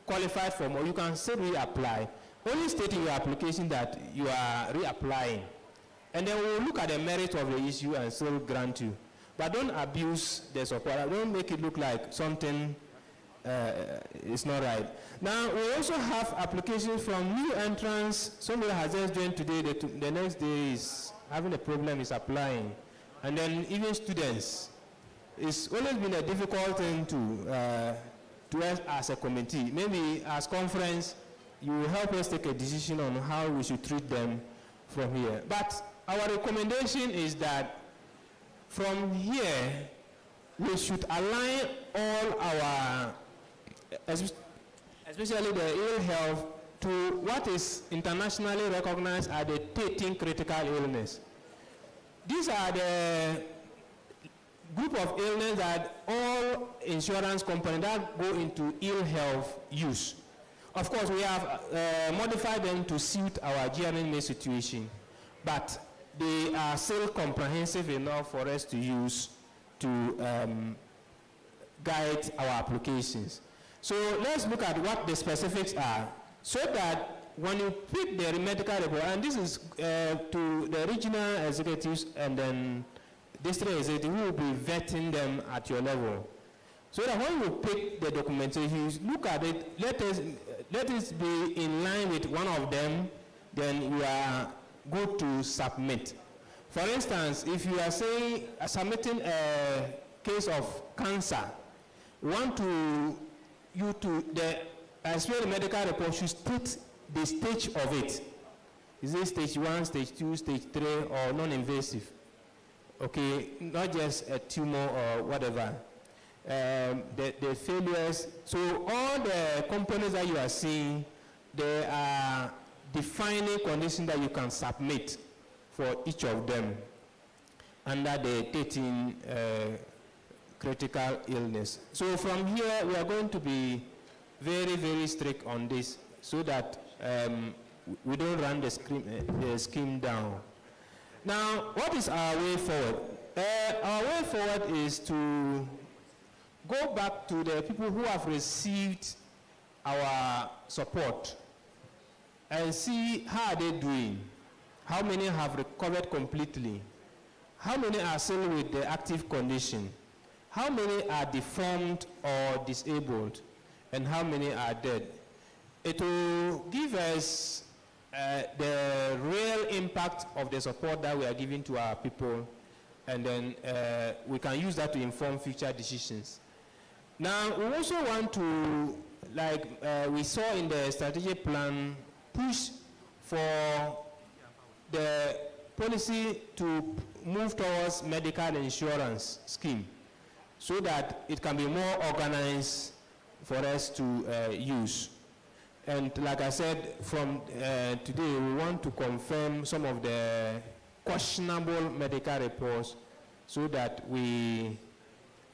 qualified for more, you can still reapply. Only state in your application that you are reapplying. And then we'll look at the merit of the issue and still grant you. But don't abuse the support. Don't make it look like something is not right. Now, we also have applications from new entrants. Somebody has just joined today. The next day is having a problem, is applying. And then even students. It's always been a difficult thing to us as a committee. Maybe as conference, you will help us take a decision on how we should treat them from here. But our recommendation is that from here, we should align all our, especially the ill health, to what is internationally recognized as the 13 critical illness. These are the group of illness that all insurance companies that go into ill health use. Of course, we have modified them to suit our GNMA situation, but they are still comprehensive enough for us to use to guide our applications. So let's look at what the specifics are, so that when you pick the medical report, and this is to the regional executives and then district executive who will be vetting them at your level. So that when you pick the documentation, you look at it, let it be in line with one of them, then you are good to submit. For instance, if you are saying submitting a case of cancer, we want the medical report should state the stage of it. Is it stage 1, stage 2, stage 3, or non-invasive? Okay, not just a tumor or whatever. The failures, so all the components that you are seeing, they are defining conditions that you can submit for each of them under the 13 critical illness. So from here, we are going to be very, very strict on this so that we don't run the scheme down. Now, what is our way forward? Our way forward is to go back to the people who have received our support and see how are they doing. How many have recovered completely? How many are still with the active condition? How many are deformed or disabled? And how many are dead? It will give us the real impact of the support that we are giving to our people and then we can use that to inform future decisions. Now, we also want to, like we saw in the strategic plan, push for the policy to move towards medical insurance scheme so that it can be more organized for us to use. And like I said, from today, we want to confirm some of the questionable medical reports so that we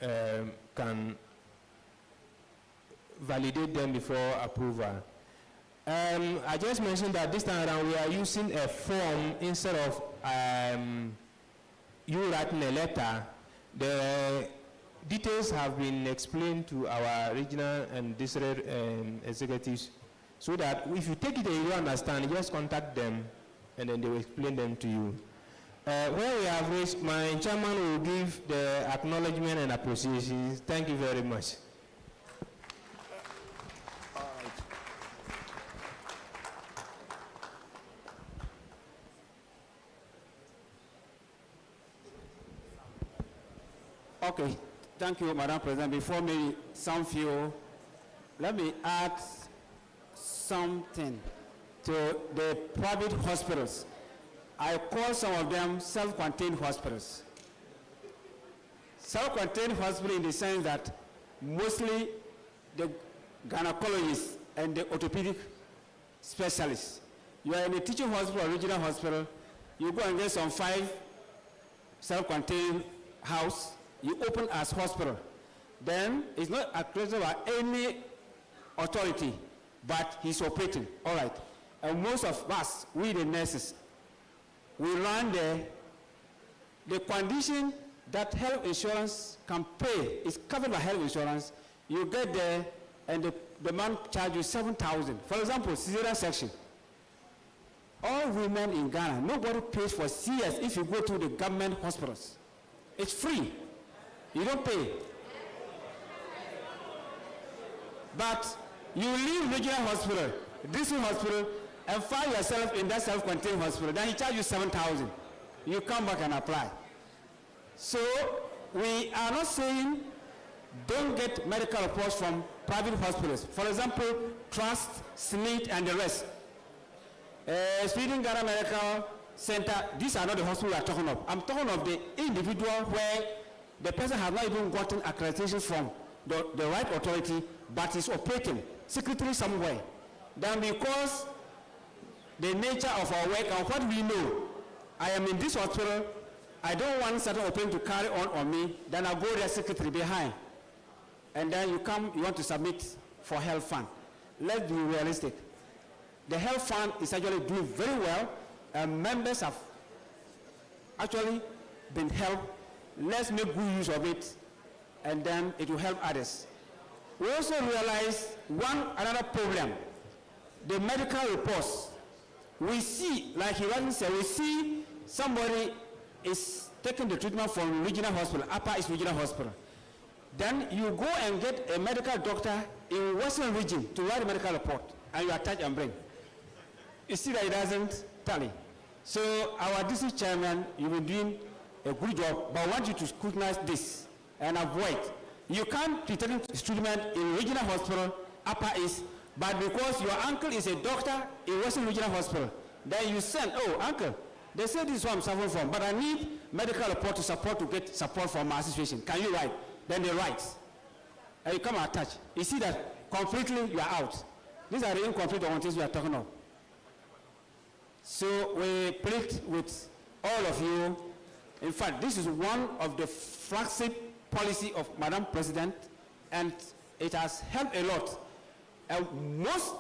can validate them before approval. I just mentioned that this time around we are using a form instead of you writing a letter. The details have been explained to our regional and district executives so that if you take it and you don't understand, just contact them and then they will explain them to you. Where we have reached, my chairman will give the acknowledgement and appreciations. Thank you very much. Okay, thank you, Madam President. Before me, some few, let me add something to the private hospitals. I call some of them self-contained hospitals. Self-contained hospital in the sense that mostly the gynecologists and the orthopedic specialists. You are in a teaching hospital or regional hospital, you go and get some 5 self-contained house, you open as hospital. Then it's not accredited by any authority, but he's operating, all right. And most of us, we the nurses, we run there. The condition that health insurance can pay is covered by health insurance. You get there and the man charges you 7,000. For example, cesarean section. All women in Ghana, nobody pays for CS if you go to the government hospitals. It's free. You don't pay. But you leave regional hospital, district hospital, and find yourself in that self-contained hospital. Then he charges you 7,000. You come back and apply. So we are not saying don't get medical reports from private hospitals. For example, Trust, SNIT, and the rest. Sweden Ghana Medical Center, these are not the hospitals we are talking of. I'm talking of the individual where the person has not even gotten accreditation from the right authority, but is operating secretly somewhere. Then because the nature of our work and what we know, I am in this hospital, I don't want certain operation to carry on me, then I'll go there secretary behind. And then you come, you want to submit for health fund. Let's be realistic. The health fund is actually doing very well, and members have actually been helped. Let's make good use of it, and then it will help others. We also realize another problem, the medical reports. We see, like he rightly said, we see somebody is taking the treatment from regional hospital, Upper East Regional Hospital. Then you go and get a medical doctor in Western region to write a medical report, and you attach and bring. You see that it doesn't tally. So our district chairman, you've been doing a good job, but I want you to scrutinize this and avoid. You can't return treatment in regional hospital, Upper East, but because your uncle is a doctor in Western Regional Hospital, then you send, oh, uncle, they say this is what I'm suffering from, but I need medical report to get support for my situation. Can you write? Then they write. And you come and attach. You see that completely you are out. These are the incomplete ones we are talking of. So we plead with all of you. In fact, this is one of the flagship policy of Madam President, and it has helped a lot. And most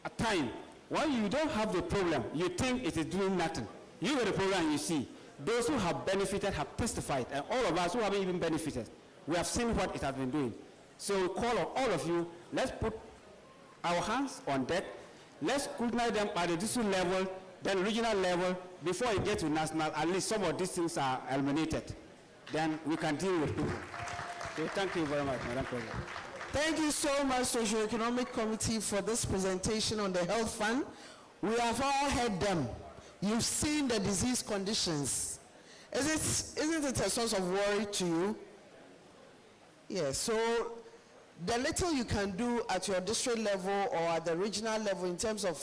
of the time, when you don't have the problem, you think it is doing nothing. You get the problem and you see. Those who have benefited have testified, and all of us who haven't even benefited, we have seen what it has been doing. So we call on all of you, let's put our hands on deck. Let's scrutinize them at the district level, then regional level, before it gets to national. At least some of these things are eliminated. Then we can deal with people. So thank you very much, Madam President. Thank you so much, Socio-Economic Committee, for this presentation on the health fund. We have all heard them. You've seen the disease conditions. Isn't it a source of worry to you? Yes, so the little you can do at your district level or at the regional level in terms of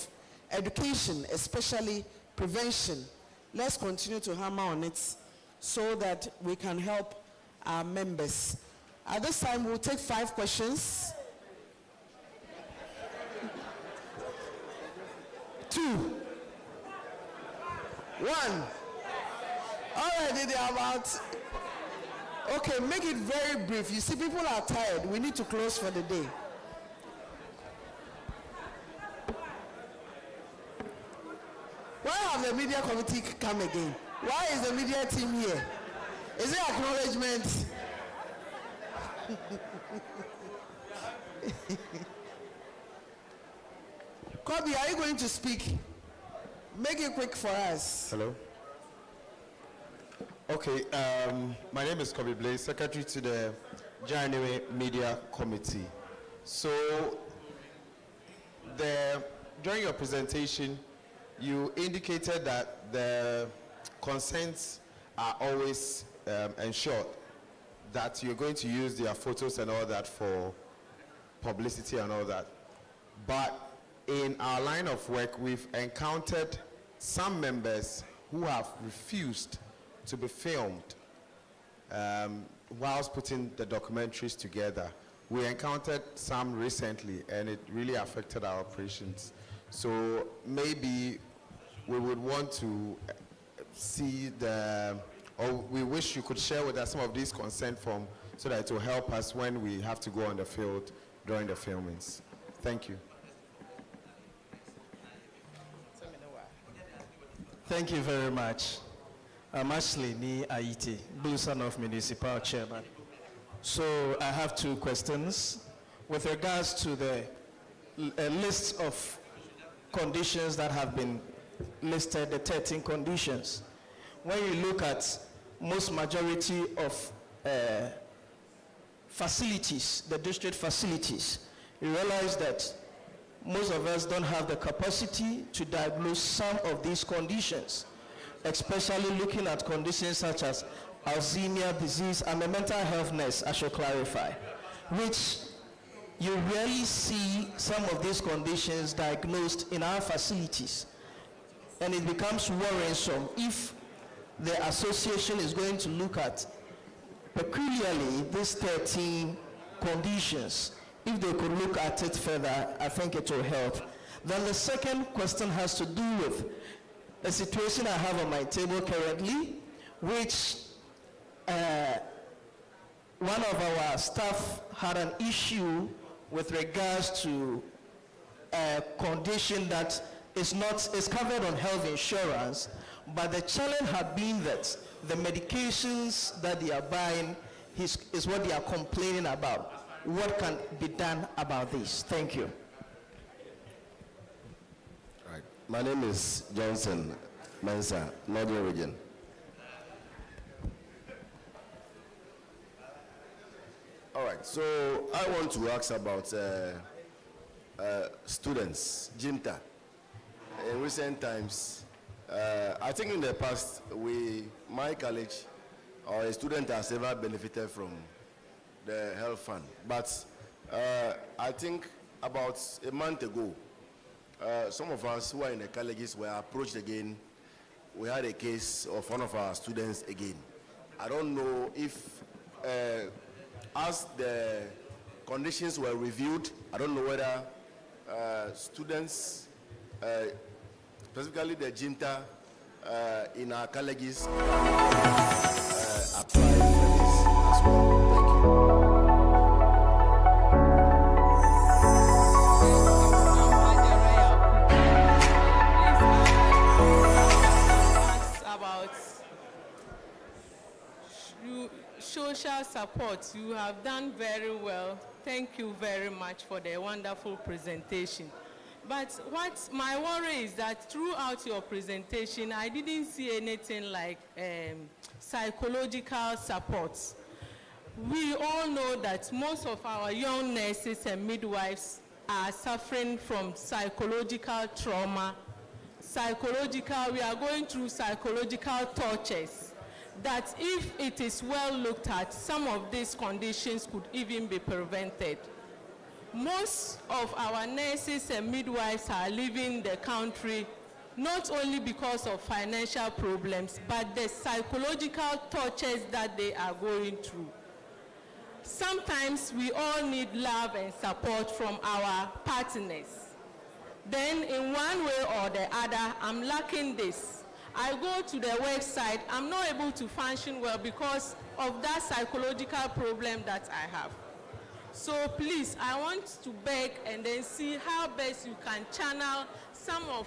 education, especially prevention, let's continue to hammer on it so that we can help our members. At this time, we'll take 5 questions. 2. 1. Already they're about. Okay, make it very brief. You see, people are tired. We need to close for the day. Why have the media committee come again? Why is the media team here? Is it acknowledgement? Kobe, are you going to speak? Make it quick for us. Hello. Okay, my name is Kobe Blaze, Secretary to the January Media Committee. So, during your presentation, you indicated that the consents are always ensured, that you're going to use their photos and all that for publicity and all that. But in our line of work, we've encountered some members who have refused to be filmed whilst putting the documentaries together. We encountered some recently, and it really affected our operations. So maybe we would want to see or we wish you could share with us some of these consent forms so that it will help us when we have to go on the field during the filmings. Thank you. Thank you very much. I'm Ashley Ni Aiti, Blue Son of Municipal Chairman. So I have 2 questions. With regards to the list of conditions that have been listed, the 13 conditions, when you look at most majority of facilities, the district facilities, you realize that most of us don't have the capacity to diagnose some of these conditions, especially looking at conditions such as Alzheimer's disease. I'm a mental health nurse, I should clarify, which you rarely see some of these conditions diagnosed in our facilities. And it becomes worrisome if the association is going to look at peculiarly these 13 conditions. If they could look at it further, I think it will help. Then the second question has to do with a situation I have on my table currently, which one of our staff had an issue with regards to a condition that is covered on health insurance, but the challenge had been that the medications that they are buying is what they are complaining about. What can be done about this? Thank you. All right. My name is Johnson Mensa, Northern Region. All right, so I want to ask about students, JIMTA. In recent times, I think in the past, my college or a student has ever benefited from the health fund. But I think about a month ago, some of us who are in the colleges were approached again. We had a case of one of our students again. I don't know if, as the conditions were reviewed, I don't know whether students, specifically the JIMTA in our colleges, apply for this as well. Thank you. Social support, you have done very well. Thank you very much for the wonderful presentation. But what my worry is that throughout your presentation, I didn't see anything like psychological support. We all know that most of our young nurses and midwives are suffering from psychological trauma. We are going through psychological tortures. that if it is well looked at, some of these conditions could even be prevented. Most of our nurses and midwives are leaving the country not only because of financial problems, but the psychological tortures that they are going through. Sometimes we all need love and support from our partners. Then in one way or the other, I'm lacking this. I go to the website, I'm not able to function well because of that psychological problem that I have. So please, I want to beg and then see how best you can channel some of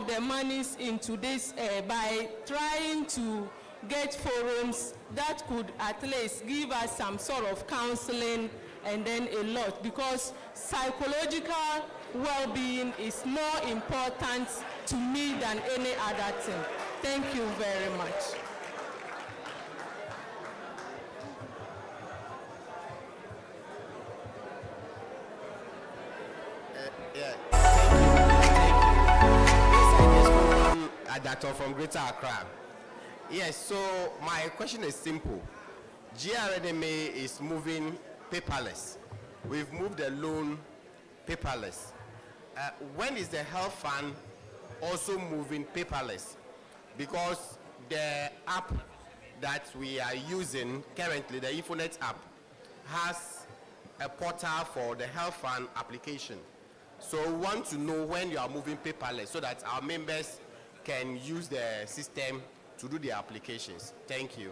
the monies into this by trying to get forums that could at least give us some sort of counseling and then a lot, because psychological well-being is more important to me than any other thing. Thank you very much. Adato from Greater Accra. Yes, so my question is simple. GRNMA is moving paperless. We've moved the loan paperless. When is the health fund also moving paperless? Because the app that we are using currently, the Infonet app, has a portal for the health fund application. So we want to know when you are moving paperless so that our members can use the system to do their applications. Thank you.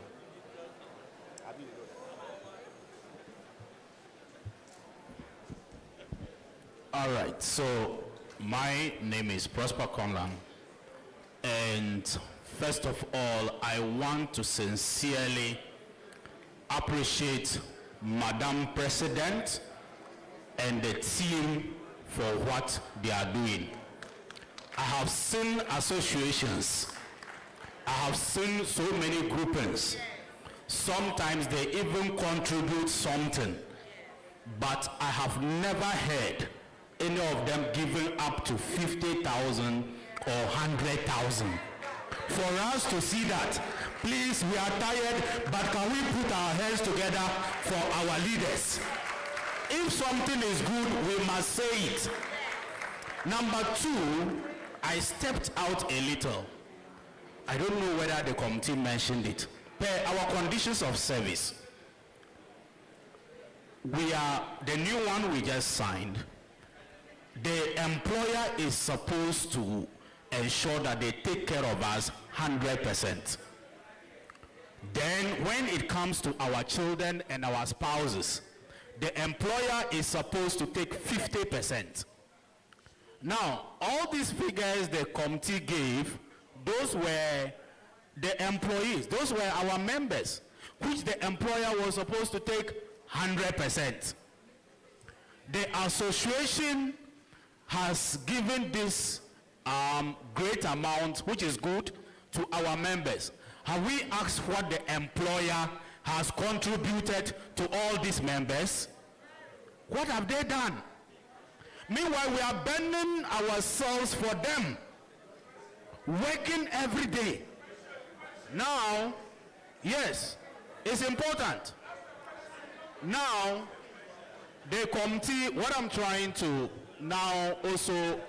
All right, so my name is Prosper Conlan, and first of all, I want to sincerely appreciate Madam President and the team for what they are doing. I have seen associations, I have seen so many groupings. Sometimes they even contribute something, but I have never heard any of them giving up to 50,000 or 100,000. For us to see that, please, we are tired, but can we put our hands together for our leaders? If something is good, we must say it. Number two, I stepped out a little. I don't know whether the committee mentioned it. Per our conditions of service, we are, the new one we just signed, the employer is supposed to ensure that they take care of us 100%. Then when it comes to our children and our spouses, the employer is supposed to take 50%. Now, all these figures the committee gave, those were the employees, those were our members, which the employer was supposed to take 100%. The association has given this great amount, which is good, to our members. Have we asked what the employer has contributed to all these members? What have they done? Meanwhile, we are bending ourselves for them, working every day. Now, yes, it's important. Now, the committee, what I'm trying to now also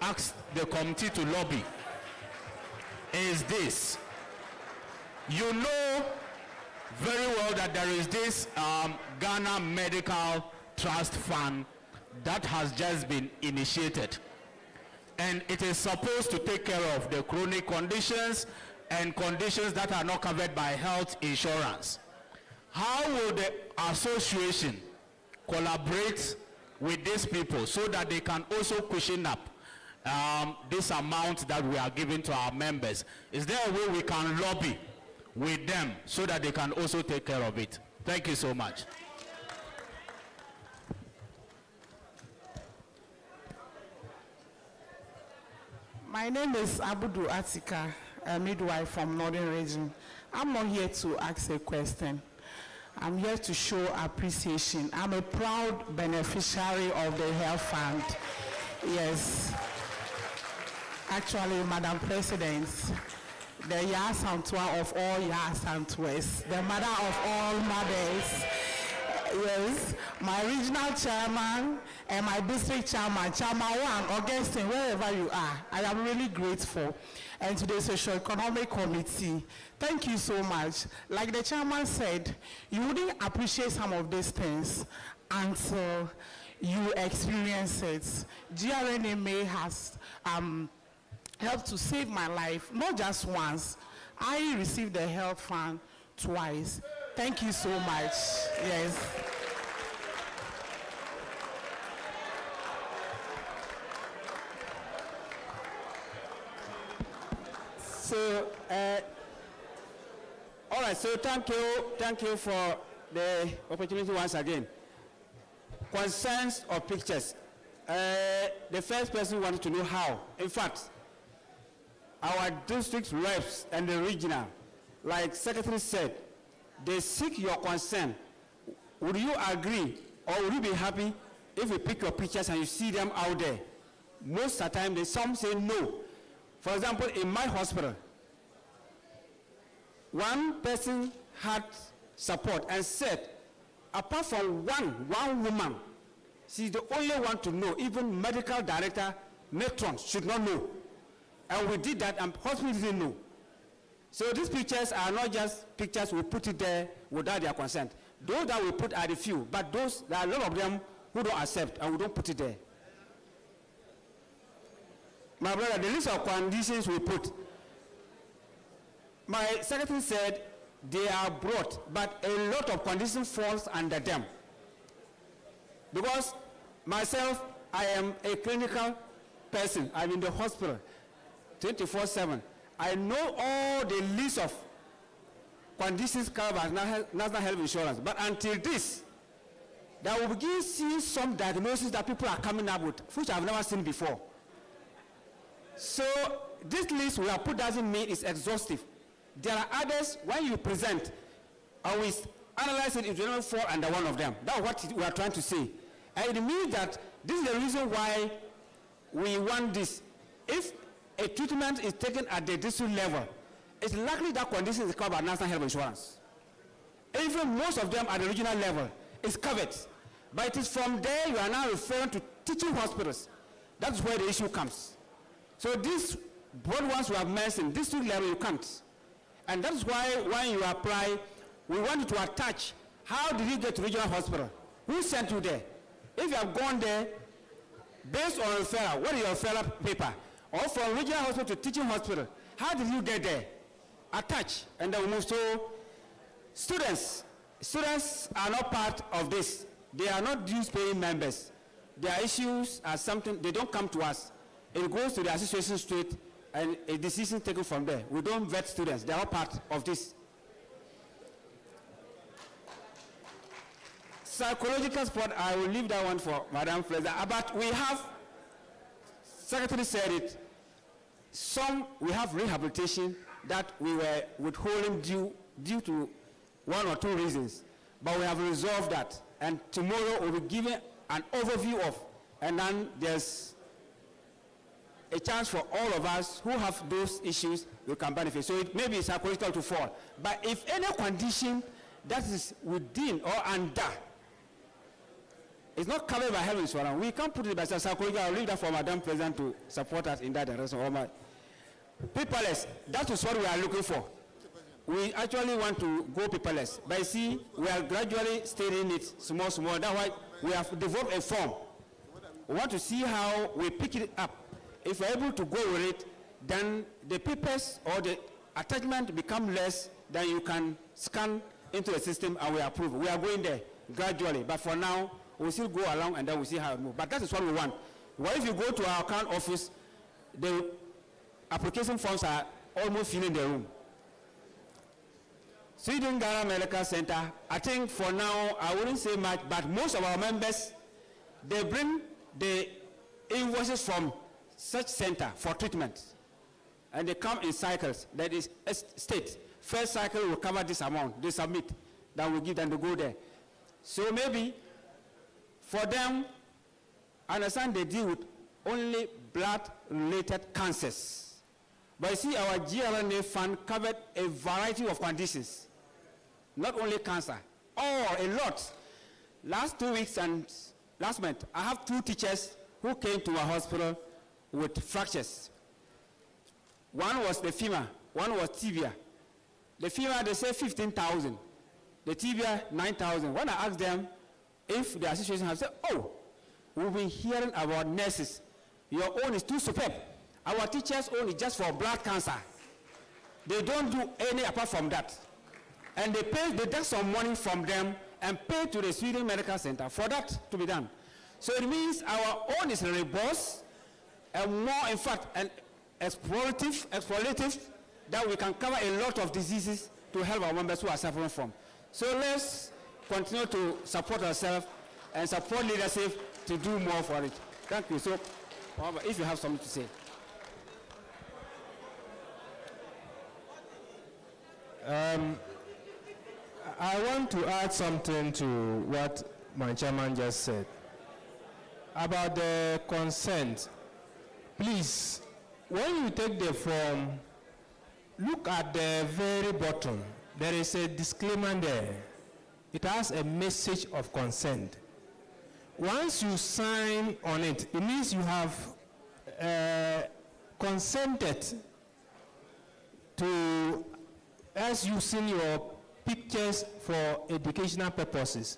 ask the committee to lobby is this. You know very well that there is this Ghana Medical Trust Fund that has just been initiated, and it is supposed to take care of the chronic conditions and conditions that are not covered by health insurance. How will the association collaborate with these people so that they can also cushion up this amount that we are giving to our members? Is there a way we can lobby with them so that they can also take care of it? Thank you so much. My name is Abudu Atika, a midwife from Northern Region. I'm not here to ask a question. I'm here to show appreciation. I'm a proud beneficiary of the Health Fund. Yes. Actually, Madam President, the Yasantua of all Yasantuas, the mother of all mothers. Yes, my regional chairman and my district chairman, Chairman 1, Augustine, wherever you are, I am really grateful. And to the Socio-Economic Committee, thank you so much. Like the chairman said, you wouldn't appreciate some of these things until you experience it. GRNMA has helped to save my life, not just once. I received the health fund twice. Thank you so much. Yes. So, all right, so thank you for the opportunity once again. Concerns of pictures. The first person wanted to know how. In fact, our district reps and the regional, like Secretary said, they seek your consent. Would you agree or would you be happy if we pick your pictures and you see them out there? Most of the time, some say no. For example, in my hospital, one person had support and said, apart from one woman, she's the only one to know, even medical director, matron should not know. And we did that and hospital didn't know. So these pictures are not just pictures we put it there without their consent. Those that we put are the few, but there are a lot of them who don't accept and we don't put it there. My brother, the list of conditions we put, my secretary said they are brought, but a lot of conditions falls under them. Because myself, I am a clinical person. I'm in the hospital 24/7. I know all the list of conditions covered by National Health Insurance. But until this, there will begin seeing some diagnoses that people are coming up with, which I've never seen before. So this list we have put doesn't mean it's exhaustive. There are others, when you present, and we analyze it, it will not fall under one of them. That's what we are trying to say. And it means that this is the reason why we want this. If a treatment is taken at the district level, it's likely that condition is covered by National Health Insurance. Even most of them at the regional level is covered. But it is from there you are now referring to teaching hospitals. That's where the issue comes. So these broad ones we have mentioned, district level you can't. And that's why when you apply, we want you to attach, how did you get to regional hospital? Who sent you there? If you have gone there, based on referral, what is your referral paper? Or from regional hospital to teaching hospital, how did you get there? Attach, and then we move to students. Students are not part of this. They are not dues-paying members. Their issues are something, they don't come to us. It goes to the association straight, and a decision taken from there. We don't vet students. They are not part of this. Psychological support, I will leave that one for Madam Fraser. But we have, Secretary said it, we have rehabilitation that we were withholding due to one or two reasons. But we have resolved that. And tomorrow we'll be giving an overview of, and then there's a chance for all of us who have those issues, we can benefit. So it may be psychological to fall. But if any condition that is within or under, it's not covered by health insurance, we can't put it by psychological. I'll leave that for Madam President to support us in that direction. Paperless, that is what we are looking for. We actually want to go paperless. But you see, we are gradually stating it small. That's why we have developed a form. We want to see how we pick it up. If we're able to go with it, then the papers or the attachment become less, then you can scan into the system and we approve. We are going there gradually, but for now, we'll still go along and then we'll see how it moves. But that is what we want. Well, if you go to our account office, the application forms are almost filling the room. Sweden Ghana Medical Center, I think for now, I wouldn't say much, but most of our members, they bring the invoices from such center for treatment. And they come in cycles. That is a state. First cycle will cover this amount. They submit. Then we give them to go there. So maybe for them, I understand they deal with only blood-related cancers. But you see, our GRNA fund covered a variety of conditions, not only cancer, a lot. Last 2 weeks and last month, I have 2 teachers who came to my hospital with fractures. One was the femur, one was tibia. The femur, they say 15,000. The tibia, 9,000. When I asked them if the association has said, oh, we've been hearing about nurses. Your own is too superb. Our teachers' own is just for blood cancer. They don't do any apart from that. And they take some money from them and pay to the Sweden Medical Center for that to be done. So it means our own is robust and more, in fact, an exploitative, that we can cover a lot of diseases to help our members who are suffering from. So let's continue to support ourselves and support leadership to do more for it. Thank you. So, if you have something to say. I want to add something to what my chairman just said about the consent. Please, when you take the form, look at the very bottom. There is a disclaimer there. It has a message of consent. Once you sign on it, it means you have consented to us using your pictures for educational purposes.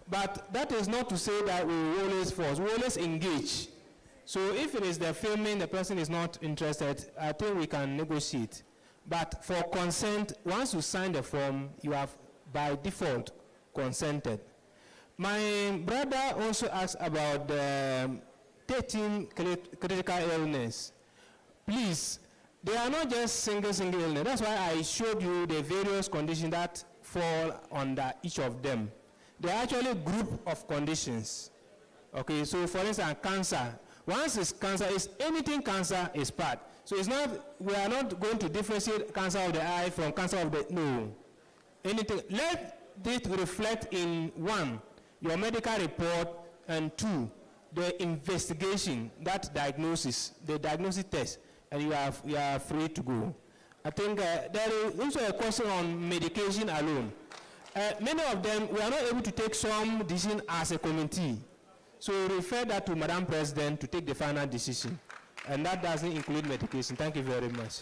But that is not to say that we will always force. We always engage. So if it is the filming, the person is not interested, I think we can negotiate. But for consent, once you sign the form, you have by default consented. My brother also asked about the 13 critical illness. Please, they are not just single illness. That's why I showed you the various conditions that fall under each of them. They are actually a group of conditions. Okay, so for instance, cancer. Once it's cancer, is anything cancer is part. So it's not, we are not going to differentiate cancer of the eye from cancer of the, no. Anything, let it reflect in 1, your medical report, and 2, the investigation, that diagnosis, the diagnosis test, and you are free to go. I think there is also a question on medication alone. Many of them, we are not able to take some decision as a committee. So we refer that to Madam President to take the final decision. And that doesn't include medication. Thank you very much.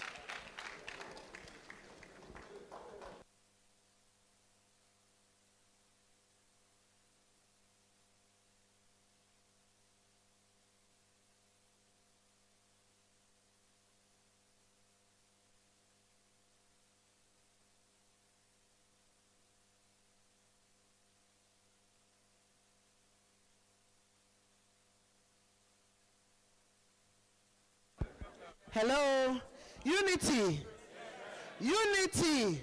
Hello? Unity. Unity.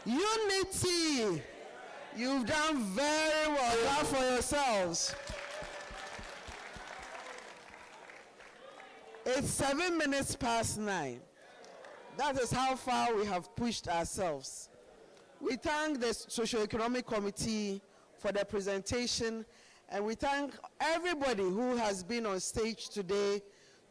Unity. You've done very well. Clap for yourselves. It's 7 minutes past 9. That is how far we have pushed ourselves. We thank the Socio-Economic Committee for their presentation, and we thank everybody who has been on stage today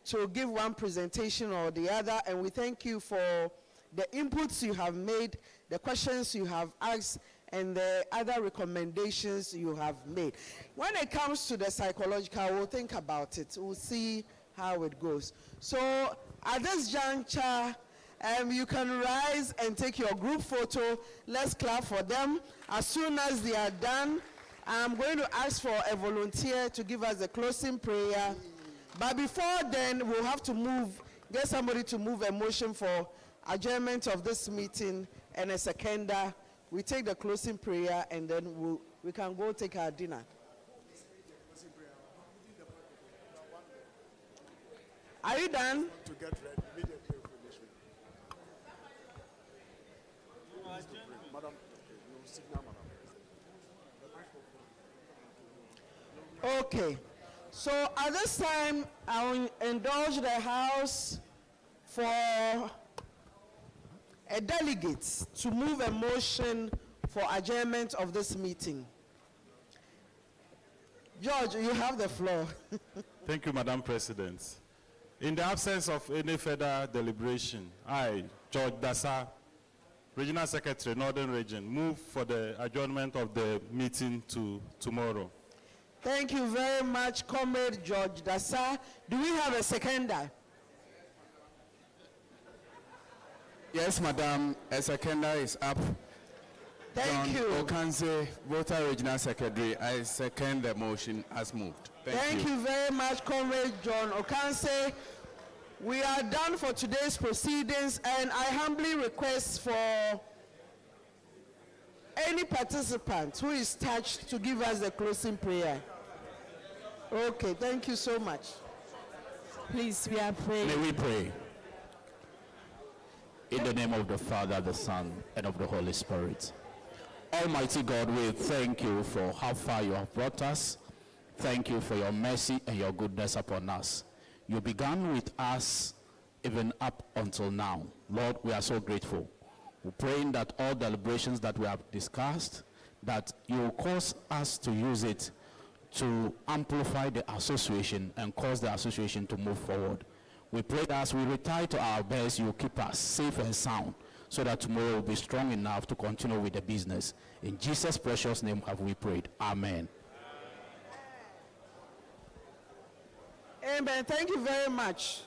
to give one presentation or the other, and we thank you for the inputs you have made, the questions you have asked, and the other recommendations you have made. When it comes to the psychological, we'll think about it. We'll see how it goes. So at this juncture, you can rise and take your group photo. Let's clap for them. As soon as they are done, I'm going to ask for a volunteer to give us a closing prayer. But before then, we'll have to get somebody to move a motion for adjournment of this meeting, and a seconder. We take the closing prayer, and then we can go take our dinner. Are you done? To get ready, immediately Madam, you signal Madam. Okay. So at this time, I will indulge the House for a delegate to move a motion for adjournment of this meeting. George, you have the floor. Thank you, Madam President. In the absence of any further deliberation, I, George Dasa, Regional Secretary, Northern Region, move for the adjournment of the meeting to tomorrow. Thank you very much, Comrade George Dasa. Do we have a seconder? Yes, Madam, a seconder is up. Thank you. Okanse, Voter Regional Secretary, I second the motion as moved. Thank you very much, Comrade John Okanse. We are done for today's proceedings, and I humbly request for any participant who is touched to give us the closing prayer. Okay, thank you so much. Please, we are praying. May we pray. In the name of the Father, the Son, and of the Holy Spirit. Almighty God, we thank you for how far you have brought us. Thank you for your mercy and your goodness upon us. You began with us even up until now. Lord, we are so grateful. We're praying that all deliberations that we have discussed, that you will cause us to use it to amplify the association and cause the association to move forward. We pray that as we retire to our best, you will keep us safe and sound, so that tomorrow we'll be strong enough to continue with the business. In Jesus' precious name have we prayed. Amen. Amen. Thank you very much.